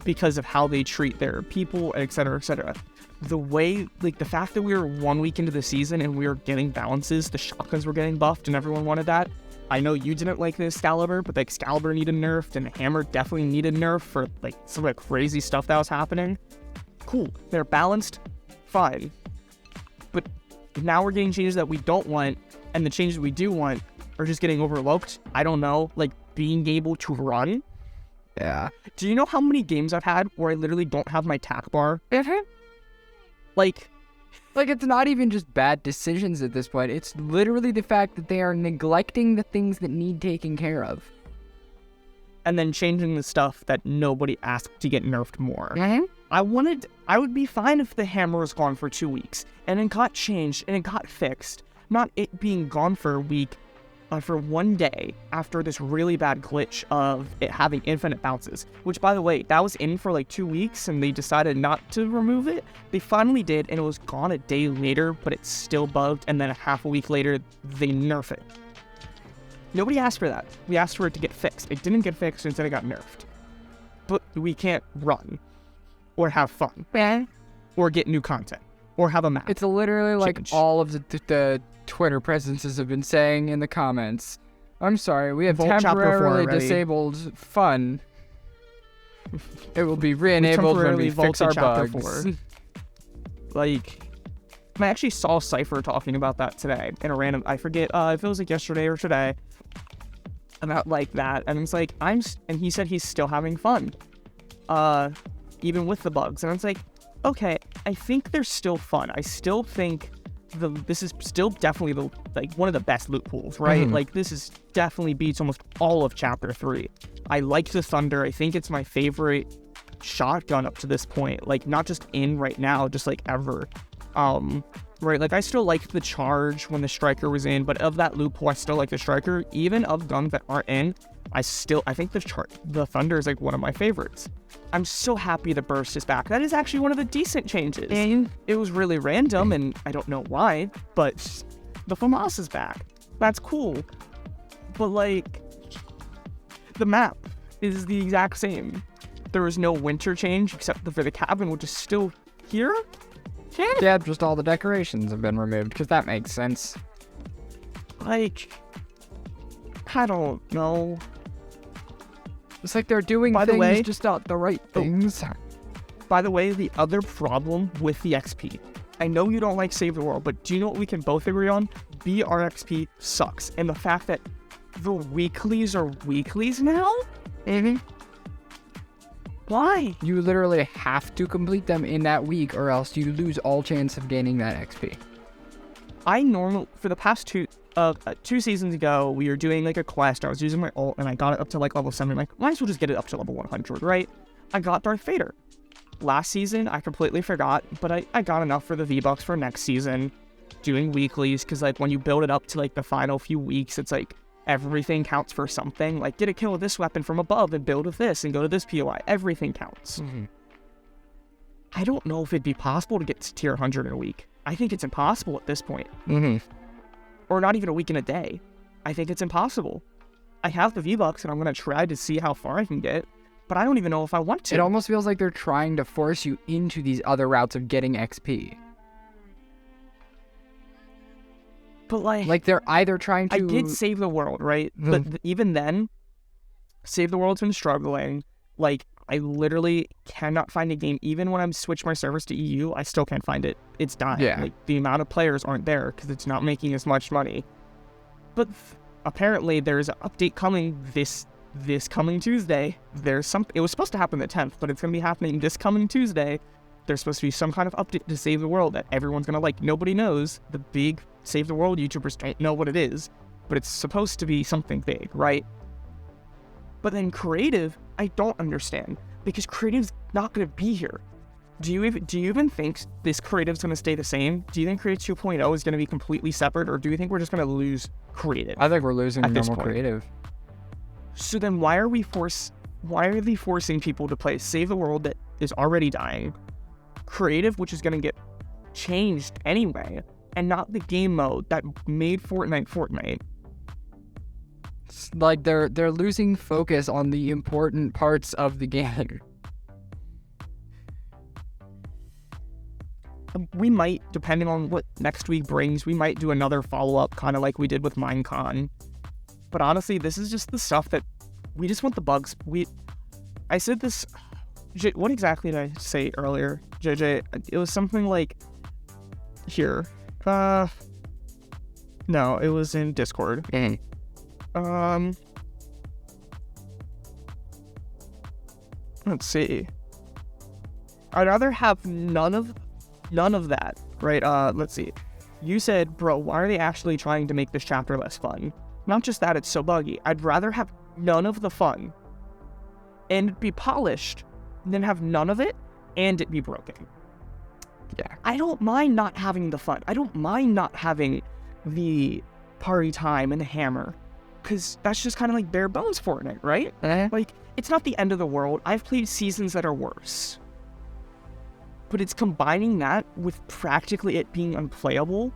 Because of how they treat their people, et cetera, et cetera. The way, like, the fact that we were 1 week into the season and we were getting balances, the shotguns were getting buffed and everyone wanted that. I know you didn't like the Excalibur, but the Excalibur needed nerfed, and the Hammer definitely needed nerf for, like, some of the crazy stuff that was happening. Cool. They're balanced. Fine. But now we're getting changes that we don't want, and the changes we do want are just getting overlooked. I don't know. Like, being able to run. Yeah. Do you know how many games I've had where I literally don't have my tack bar? Like, it's not even just bad decisions at this point. It's literally the fact that they are neglecting the things that need taken care of. And then changing the stuff that nobody asked to get nerfed more. I would be fine if the hammer was gone for 2 weeks, and it got changed, and it got fixed. not it being gone for a week, for one day after this really bad glitch of it having infinite bounces, which, by the way, that was in for like 2 weeks and they decided not to remove it. They finally did, and it was gone a day later, but it's still bugged, and then a half a week later, they nerf it. Nobody asked for that. We asked for it to get fixed. It didn't get fixed, instead it got nerfed. But we can't run, or have fun, or get new content, or have a map. It's literally like all of the Twitter presences have been saying in the comments. I'm sorry, we have temporarily disabled fun. It will be re-enabled when we fix our bugs. Like, I actually saw Cypher talking about that today in a random, I forget if it was like yesterday or today, about like that, and it's like, and he said he's still having fun, even with the bugs, and it's like, okay, I think they're still fun. I still think this is still definitely one of the best loot pools, right? Like, this is definitely beats almost all of Chapter 3. I like the Thunder. I think it's my favorite shotgun up to this point. Like, not just in right now, just like ever. Right, like I still liked the Charge when the Striker was in, but of that loot pool, I still like the Striker. Even of guns that aren't in, I think the Thunder is like one of my favorites. I'm so happy the Burst is back. That is actually one of the decent changes. It was really random, and I don't know why, but the FAMAS is back. That's cool. But like, the map is the exact same. There was no winter change except for the cabin, which is still here. Yeah, just all the decorations have been removed, because that makes sense. Like, I don't know. It's like they're doing things, just not the right things. By the way, the other problem with the XP, I know you don't like Save the World, but do you know what we can both agree on? BRXP sucks. And the fact that the weeklies are weeklies now? Why? You literally have to complete them in that week, or else you lose all chance of gaining that XP. For the past two seasons ago, we were doing like a quest. I was using my ult, and I got it up to like level 7. I'm like, might as well just get it up to level 100, right? I got Darth Vader. Last season, I completely forgot, but I got enough for the V-Bucks for next season, doing weeklies, because like when you build it up to like the final few weeks, it's like, everything counts for something. Like, get a kill with this weapon from above and build with this and go to this POI. Everything counts. I don't know if it'd be possible to get to tier 100 in a week. I think it's impossible at this point. Or not even a week in a day. I think it's impossible. I have the V-Bucks, and I'm going to try to see how far I can get, but I don't even know if I want to. It almost feels like they're trying to force you into these other routes of getting XP. But like they're either trying to... I did Save the World, right? But even then, Save the World's been struggling. Like, I literally cannot find a game. Even when I'm switched my servers to EU, I still can't find it. It's dying. Yeah. Like, the amount of players aren't there because it's not making as much money. But apparently there's an update coming this coming Tuesday. It was supposed to happen the 10th, but it's going to be happening this coming Tuesday. There's supposed to be some kind of update to Save the World that everyone's going to like. Nobody knows. The big Save the World YouTubers don't know what it is, but it's supposed to be something big, right? But then creative, I don't understand, because creative's not going to be here. Do you even think this creative's going to stay the same? Do you think Creative 2.0 is going to be completely separate, or do you think we're just going to lose creative? I think we're losing normal creative. So then why are they forcing people to play Save the World that is already dying, creative, which is going to get changed anyway, and not the game mode that made Fortnite? It's like they're losing focus on the important parts of the game. We might, depending on what next week brings, we might do another follow-up, kind of like we did with Minecon. But honestly, this is just the stuff that we just want the bugs. I said this. What exactly did I say earlier, JJ? It was something like here. No, it was in Discord. Let's see. I'd rather have none of that, right? Let's see. You said, bro, why are they actually trying to make this chapter less fun? Not just that, it's so buggy. I'd rather have none of the fun and be polished than have none of it and it be broken. Yeah. I don't mind not having the fun. I don't mind not having the party time and the hammer, because that's just kind of like bare bones Fortnite, right? Like, it's not the end of the world. I've played seasons that are worse. But it's combining that with practically it being unplayable.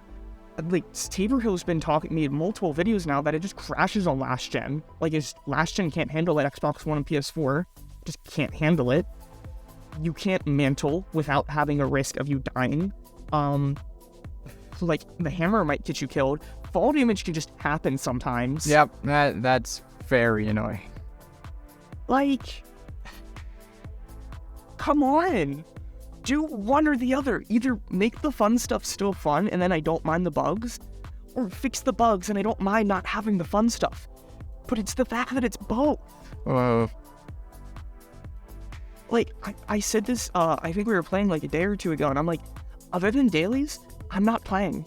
Like, Taborhill's been made multiple videos now that it just crashes on last gen. Like, last gen can't handle it. Xbox One and PS4 just can't handle it. You can't mantle without having a risk of you dying. Like, the hammer might get you killed. Fall damage can just happen sometimes. Yep, that's very annoying. Like, come on. Do one or the other. Either make the fun stuff still fun and then I don't mind the bugs, or fix the bugs and I don't mind not having the fun stuff. But it's the fact that it's both. Like, I said this, I think we were playing like a day or two ago, and I'm like, other than dailies, I'm not playing.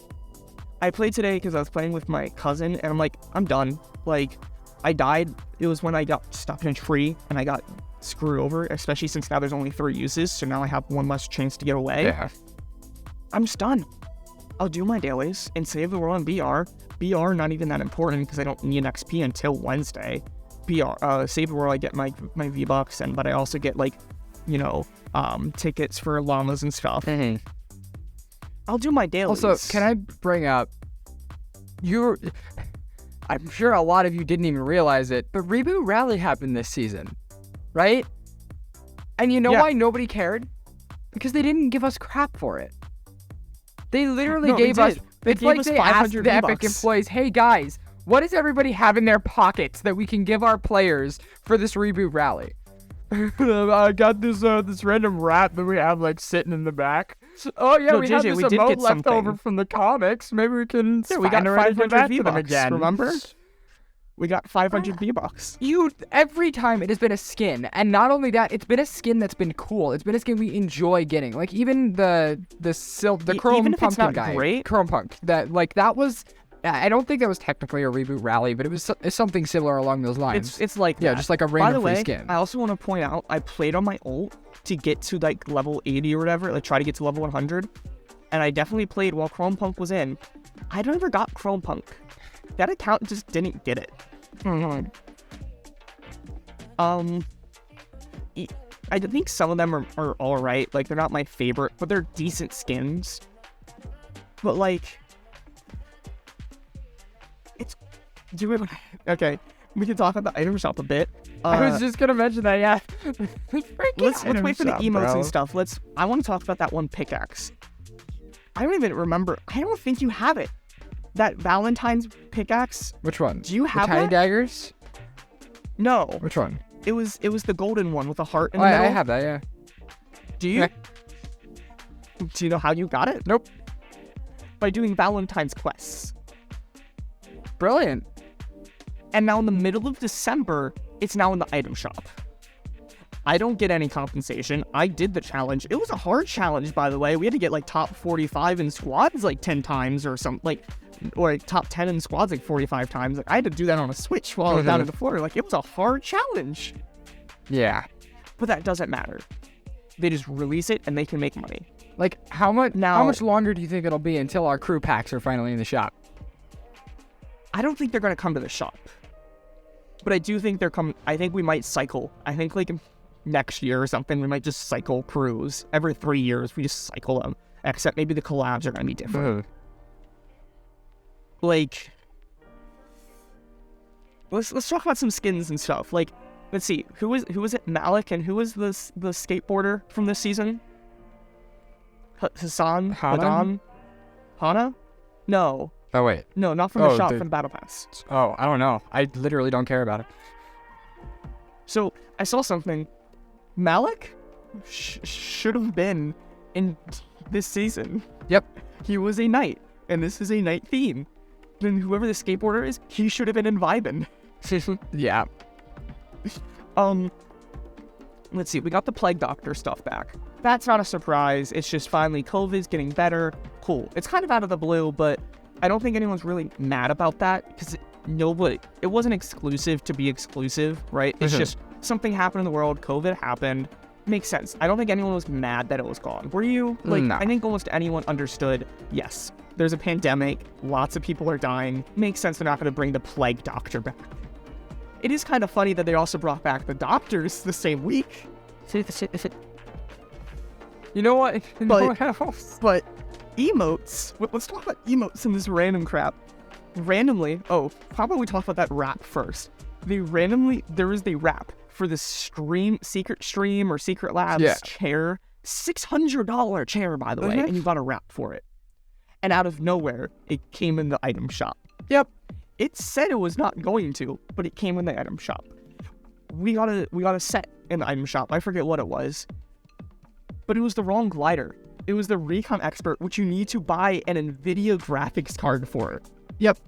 I played today because I was playing with my cousin, and I'm like, I'm done. Like, I died. It was when I got stuck in a tree, and I got screwed over, especially since now there's only 3 uses, so now I have one less chance to get away. Yeah. I'm just done. I'll do my dailies and save the world on BR. BR, not even that important because I don't need an XP until Wednesday. BR, save the world, I get my V-Bucks, but I also get, like, you know, tickets for llamas and stuff. Mm-hmm. I'll do my dailies. Also, can I bring up, I'm sure a lot of you didn't even realize it, but Reboot Rally happened this season, right? And you know why nobody cared? Because they didn't give us crap for it. They literally gave us, it's like they asked the Epic employees, hey guys, what does everybody have in their pockets that we can give our players for this Reboot Rally? I got this random rat that we have like sitting in the back. Oh yeah, we have this emote left over from the comics. Maybe we can. Yeah, we got 500 V-Bucks. Remember? We got 500 V-Bucks. Every time it has been a skin, and not only that, it's been a skin that's been cool. It's been a skin we enjoy getting. Like even the Chrome Pumpkin guy, Chrome Punk. That was. I don't think that was technically a Reboot Rally, but it's something similar along those lines. It's like that. Just like a random free skin. I also want to point out, I played on my ult to get to like level 80 or whatever, like try to get to level 100, and I definitely played while Chrome Punk was in. I never got Chrome Punk. That account just didn't get it. I think some of them are all right. Like, they're not my favorite, but they're decent skins. But like, okay, we can talk about the item shop a bit. I was just gonna mention that, yeah. Let's wait for the emotes and stuff. I want to talk about that one pickaxe. I don't even remember. I don't think you have it. That Valentine's pickaxe. Which one? Do you have the tiny that? daggers? No. Which one? It was the golden one with a heart in the middle. I have that, yeah. Do you? Yeah. Do you know how you got it? Nope. By doing Valentine's quests. Brilliant. And now in the middle of December, it's now in the item shop. I don't get any compensation. I did the challenge. It was a hard challenge, by the way. We had to get like top 45 in squads like 10 times or something, or like top 10 in squads like 45 times. Like, I had to do that on a Switch while I was down at the floor. Like, it was a hard challenge. Yeah. But that doesn't matter. They just release it and they can make money. Like, how much longer do you think it'll be until our crew packs are finally in the shop? I don't think they're going to come to the shop. But I do think they're coming. I think we might cycle. I think like next year or something, we might just cycle crews. Every 3 years, we just cycle them. Except maybe the collabs are going to be different. Like, let's talk about some skins and stuff. Like, let's see. Who was it? Malik, and who was the skateboarder from this season? Hassan? Hana? Hana? No. Oh, wait. No, not from the shop, from the Battle Pass. Oh, I don't know. I literally don't care about it. So, I saw something. Malik should have been in this season. Yep. He was a knight, and this is a knight theme. Then whoever the skateboarder is, he should have been in Vibin. Yeah. Let's see. We got the Plague Doctor stuff back. That's not a surprise. It's just finally COVID's getting better. Cool. It's kind of out of the blue, but I don't think anyone's really mad about that because it wasn't exclusive to be exclusive, right? It's just something happened in the world. COVID happened. makes sense. I don't think anyone was mad that it was gone. Were you? Like, No. I think almost anyone understood, yes, there's a pandemic, lots of people are dying. Makes sense they're not going to bring the plague doctor back. It is kind of funny that they also brought back the doctors the same week. You know what? But emotes, let's talk about emotes in this random crap. Randomly, how about we talk about that rap first? There was the rap for the secret stream or secret labs chair, $600 chair, by the way, and you got a wrap for it. And out of nowhere, it came in the item shop. Yep. It said it was not going to, but it came in the item shop. We got a set in the item shop. I forget what it was, but it was the wrong glider. It was the Recon Expert, which you need to buy an NVIDIA graphics card for. Yep.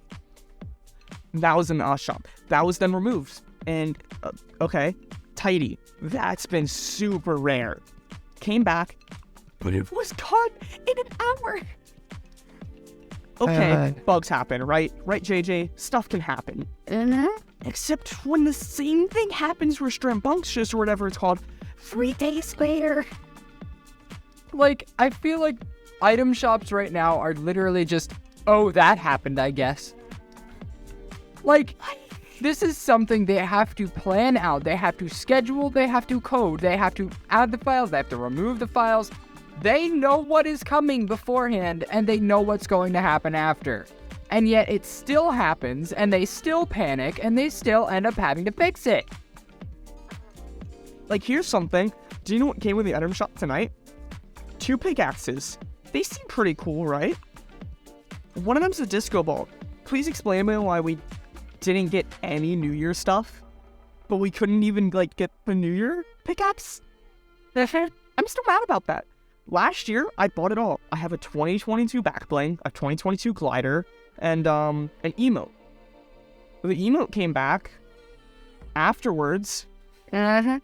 That was in the shop. That was then removed. And, okay, tidy. That's been super rare. Came back, but it was gone in an hour. Okay, bugs happen, right? Right, JJ? Stuff can happen. Except when the same thing happens rambunctious or whatever it's called 3 days later. Like, I feel like item shops right now are literally just, oh, that happened, I guess. Like, this is something they have to plan out. They have to schedule, they have to code, they have to add the files, they have to remove the files. They know what is coming beforehand, and they know what's going to happen after. And yet it still happens, and they still panic, and they still end up having to fix it. Like, here's something. Do you know what came with the item shop tonight? 2 pickaxes. They seem pretty cool, right? One of them's a disco ball. Please explain to me why we didn't get any New Year stuff, but we couldn't even, like, get the New Year pickaxe? I'm still mad about that. Last year, I bought it all. I have a 2022 back bling, a 2022 glider, and an emote. The emote came back afterwards. But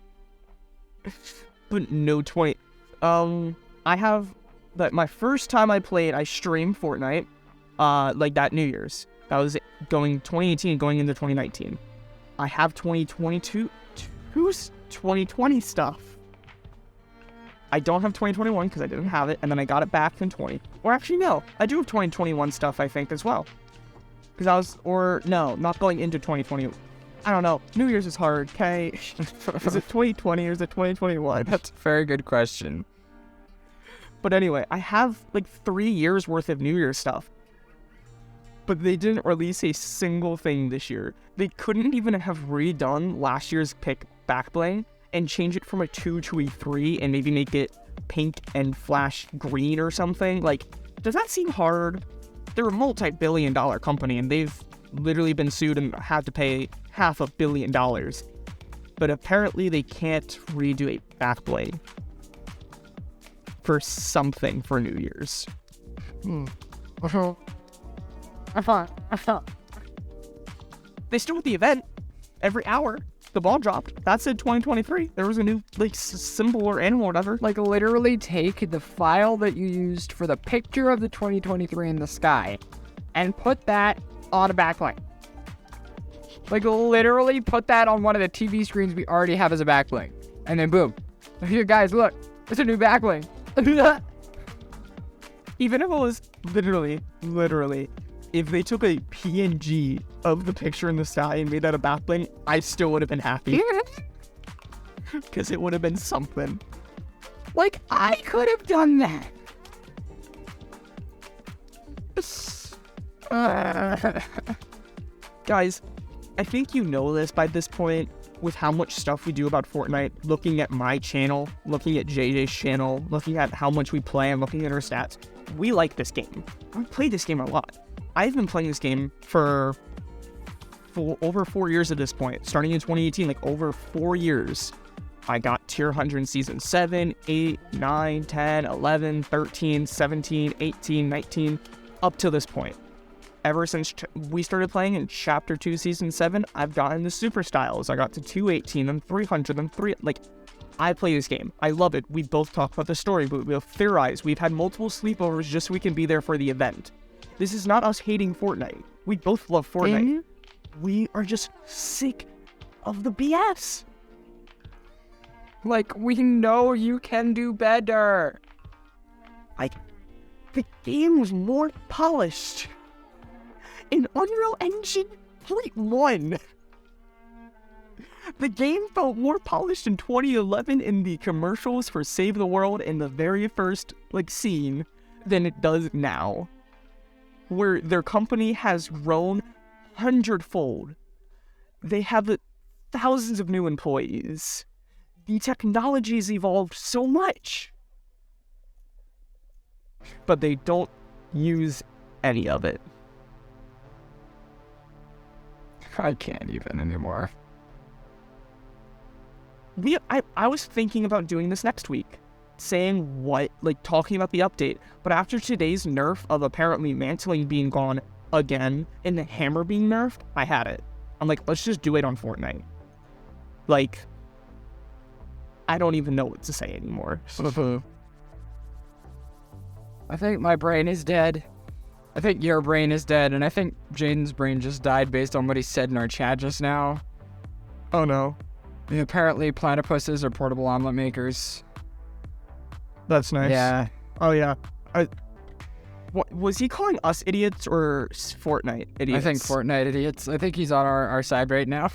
no 20. I have that my first time I played, I streamed Fortnite, like that New Year's. That was going 2018, going into 2019. I have 2022's 2020 stuff. I don't have 2021 because I didn't have it, and then I got it back in 20. Or actually, no, I do have 2021 stuff, I think, as well. Because not going into 2020. I don't know. New Year's is hard, okay? Is it 2020 or is it 2021? That's a very good question. But anyway, I have like 3 years worth of New Year's stuff. But they didn't release a single thing this year. They couldn't even have redone last year's back bling and change it from a 2 to a 3 and maybe make it pink and flash green or something. Like, does that seem hard? They're a multi-billion-dollar company and they've literally been sued and had to pay $500 million. But apparently they can't redo a back bling for something for New Year's. They still have the event every hour. The ball dropped. That said 2023. There was a new symbol or animal or whatever. Like, literally take the file that you used for the picture of the 2023 in the sky and put that on a backplane. Like, literally put that on one of the TV screens we already have as a backplane. And then boom. Here, guys, look. It's a new backplane. Even if it was literally, if they took a PNG of the picture in the sky and made that a backplane, I still would have been happy. Because it would have been something. Like, I could have done that. Guys, I think you know this by this point with how much stuff we do about Fortnite, looking at my channel, looking at JJ's channel, looking at how much we play and looking at our stats. We like this game. We play this game a lot. I've been playing this game for over 4 years at this point, starting in 2018, like over 4 years. I got tier 100 in season 7, 8, 9, 10, 11, 13, 17, 18, 19, up to this point. Ever since we started playing in chapter 2, season 7, I've gotten the super styles. I got to 218, then 300, then 3, like, I play this game. I love it. We both talk about the story, but we'll theorize. We've had multiple sleepovers just so we can be there for the event. This is not us hating Fortnite. We both love Fortnite. We are just sick of the BS. Like, we know you can do better. Like, the game was more polished in Unreal Engine 3.1. The game felt more polished in 2011 in the commercials for Save the World in the very first, scene than it does now. Where their company has grown 100-fold. They have thousands of new employees. The technology's evolved so much. But they don't use any of it. I can't even anymore. I was thinking about doing this next week. Saying talking about the update. But after today's nerf of apparently mantling being gone again and the hammer being nerfed, I had it. I'm like, let's just do it on Fortnite. I don't even know what to say anymore. I think my brain is dead. I think your brain is dead, and I think Jaden's brain just died based on what he said in our chat just now. Oh no. Yeah, apparently platypuses are portable omelet makers. That's nice. Yeah. Oh yeah. What was he calling us idiots or Fortnite idiots? I think Fortnite idiots. I think he's on our side right now.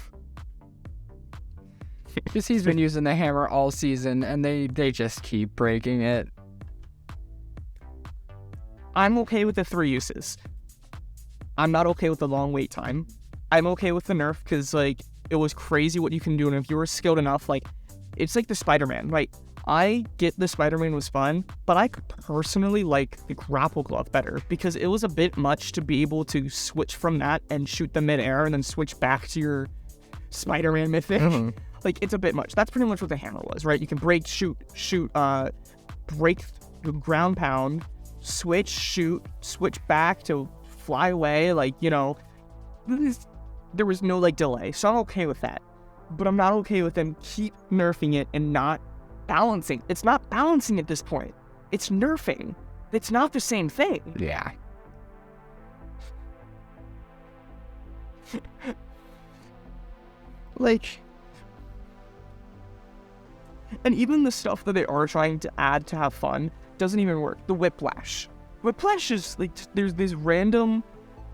Because he's been using the hammer all season, and they just keep breaking it. I'm okay with the 3 uses. I'm not okay with the long wait time. I'm okay with the nerf because, it was crazy what you can do, and if you were skilled enough, it's like the Spider-Man, right? I get the Spider-Man was fun, but I personally like the grapple glove better because it was a bit much to be able to switch from that and shoot the mid-air and then switch back to your Spider-Man mythic. Mm-hmm. It's a bit much. That's pretty much what the hammer was, right? You can break, shoot, break, ground pound, switch, shoot, switch back to fly away. There was no delay, so I'm okay with that. But I'm not okay with them keep nerfing it and not balancing. It's not balancing at this point. It's nerfing. It's not the same thing. Yeah. And even the stuff that they are trying to add to have fun doesn't even work. The whiplash. Whiplash is there's this random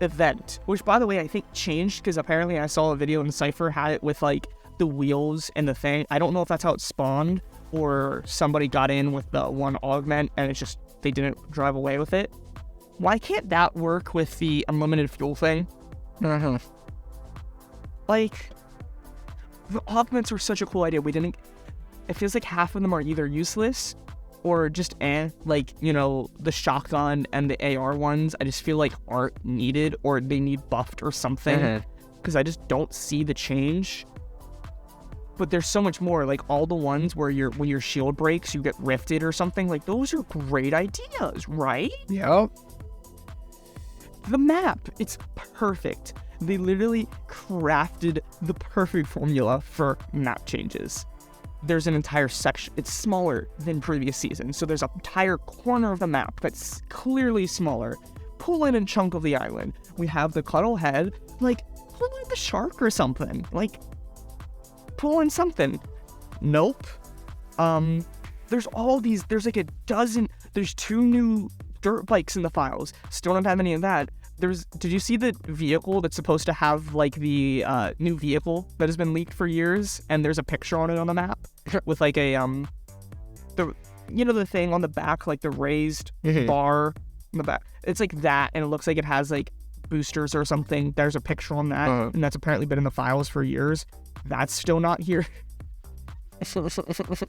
event, which by the way I think changed because apparently I saw a video and Cypher had it with the wheels and the thing. I don't know if that's how it spawned or somebody got in with the one augment and it's just they didn't drive away with it. Why can't that work with the unlimited fuel thing? Uh-huh. The augments were such a cool idea. It feels like half of them are either useless or just the shotgun and the AR ones I just feel aren't needed or they need buffed or something because I just don't see the change. But there's so much more, all the ones where when your shield breaks you get rifted or something, those are great ideas, right? Yep. The map, it's perfect. They literally crafted the perfect formula for map changes. There's an entire section. It's smaller than previous seasons, so there's an entire corner of the map that's clearly smaller. Pull in a chunk of the island. We have the cuddle head. Pull in the shark or something. Pull in something. Nope. There's all these. There's a dozen. There's 2 new dirt bikes in the files. Still don't have any of that. Did you see the vehicle that's supposed to have the new vehicle that has been leaked for years and there's a picture on it on the map with a the thing on the back, the raised bar on the back. It's that and it looks like it has boosters or something. There's a picture on that and that's apparently been in the files for years. That's still not here.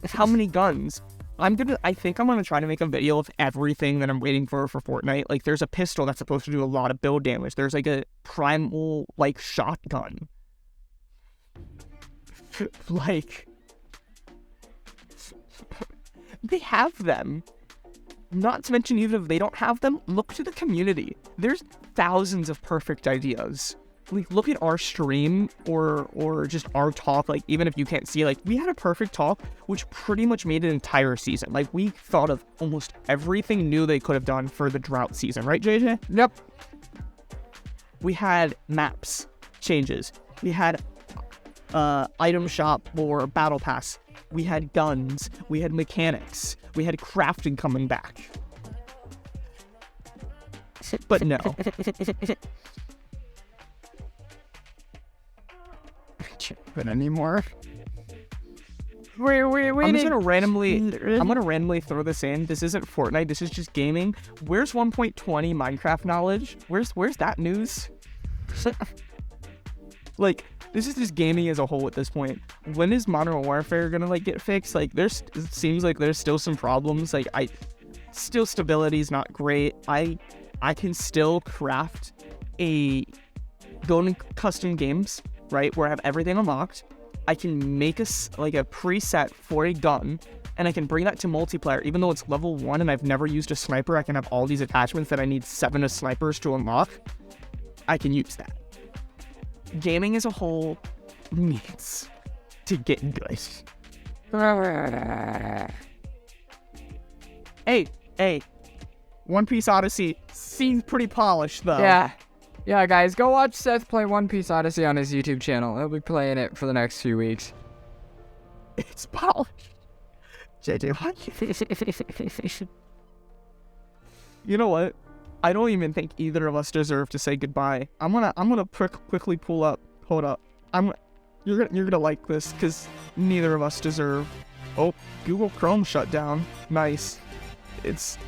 How many guns? I think I'm gonna try to make a video of everything that I'm waiting for Fortnite. There's a pistol that's supposed to do a lot of build damage. There's a primal shotgun. They have them. Not to mention, even if they don't have them, look to the community. There's thousands of perfect ideas. Look at our stream or just our talk. Even if you can't see, we had a perfect talk which pretty much made an entire season. We thought of almost everything new they could have done for the drought season, right, JJ? Yep. We had maps changes. We had item shop or battle pass we had guns, we had mechanics, we had crafting coming back. But no. But anymore. I'm just gonna randomly throw this in. This isn't Fortnite. This is just gaming. Where's 1.20 Minecraft knowledge? Where's that news? Like, this is just gaming as a whole at this point. When is Modern Warfare gonna like get fixed? Like, it seems like there's still some problems. Like, still stability is not great. I can still craft go into custom games, right, where I have everything unlocked. I can make a preset for a gun, and I can bring that to multiplayer. Even though it's level 1 and I've never used a sniper, I can have all these attachments that I need 7 snipers to unlock. I can use that. Gaming as a whole needs to get good. Hey. One Piece Odyssey seems pretty polished, though. Yeah, guys, go watch Seth play One Piece Odyssey on his YouTube channel. He'll be playing it for the next few weeks. It's polished. JJ, you know what? I don't even think either of us deserve to say goodbye. I'm gonna quickly pull up. Hold up. You're gonna like this because neither of us deserve. Oh, Google Chrome shut down. Nice. It's.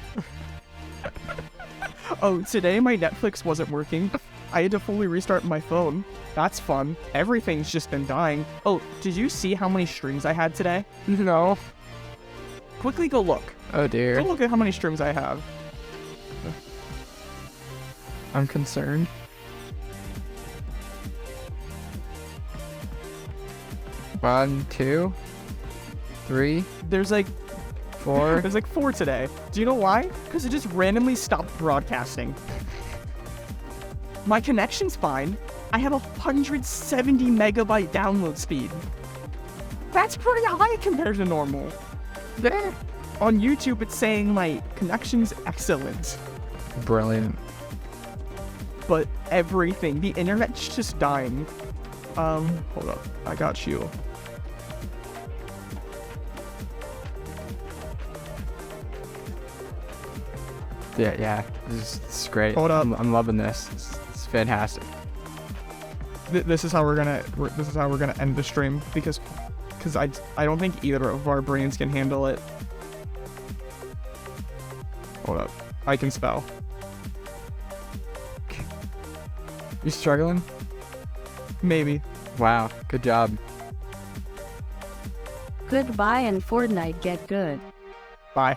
Oh, today my Netflix wasn't working. I had to fully restart my phone. That's fun. Everything's just been dying. Oh, did you see how many streams I had today? No. Quickly go look. Oh dear. Go look at how many streams I have. I'm concerned. One, 2, 3. There's like 4. There's like 4 today. Do you know why? Because it just randomly stopped broadcasting. My connection's fine. I have 170 megabyte download speed. That's pretty high compared to normal. On YouTube, it's saying my connection's excellent. Brilliant. But everything, the internet's just dying. Hold up. I got you. Yeah. This is great. Hold up. I'm loving this. It's fantastic. This is how we're gonna end the stream because I don't think either of our brains can handle it. Hold up. I can spell. You struggling? Maybe. Wow. Good job. Goodbye and Fortnite get good. Bye.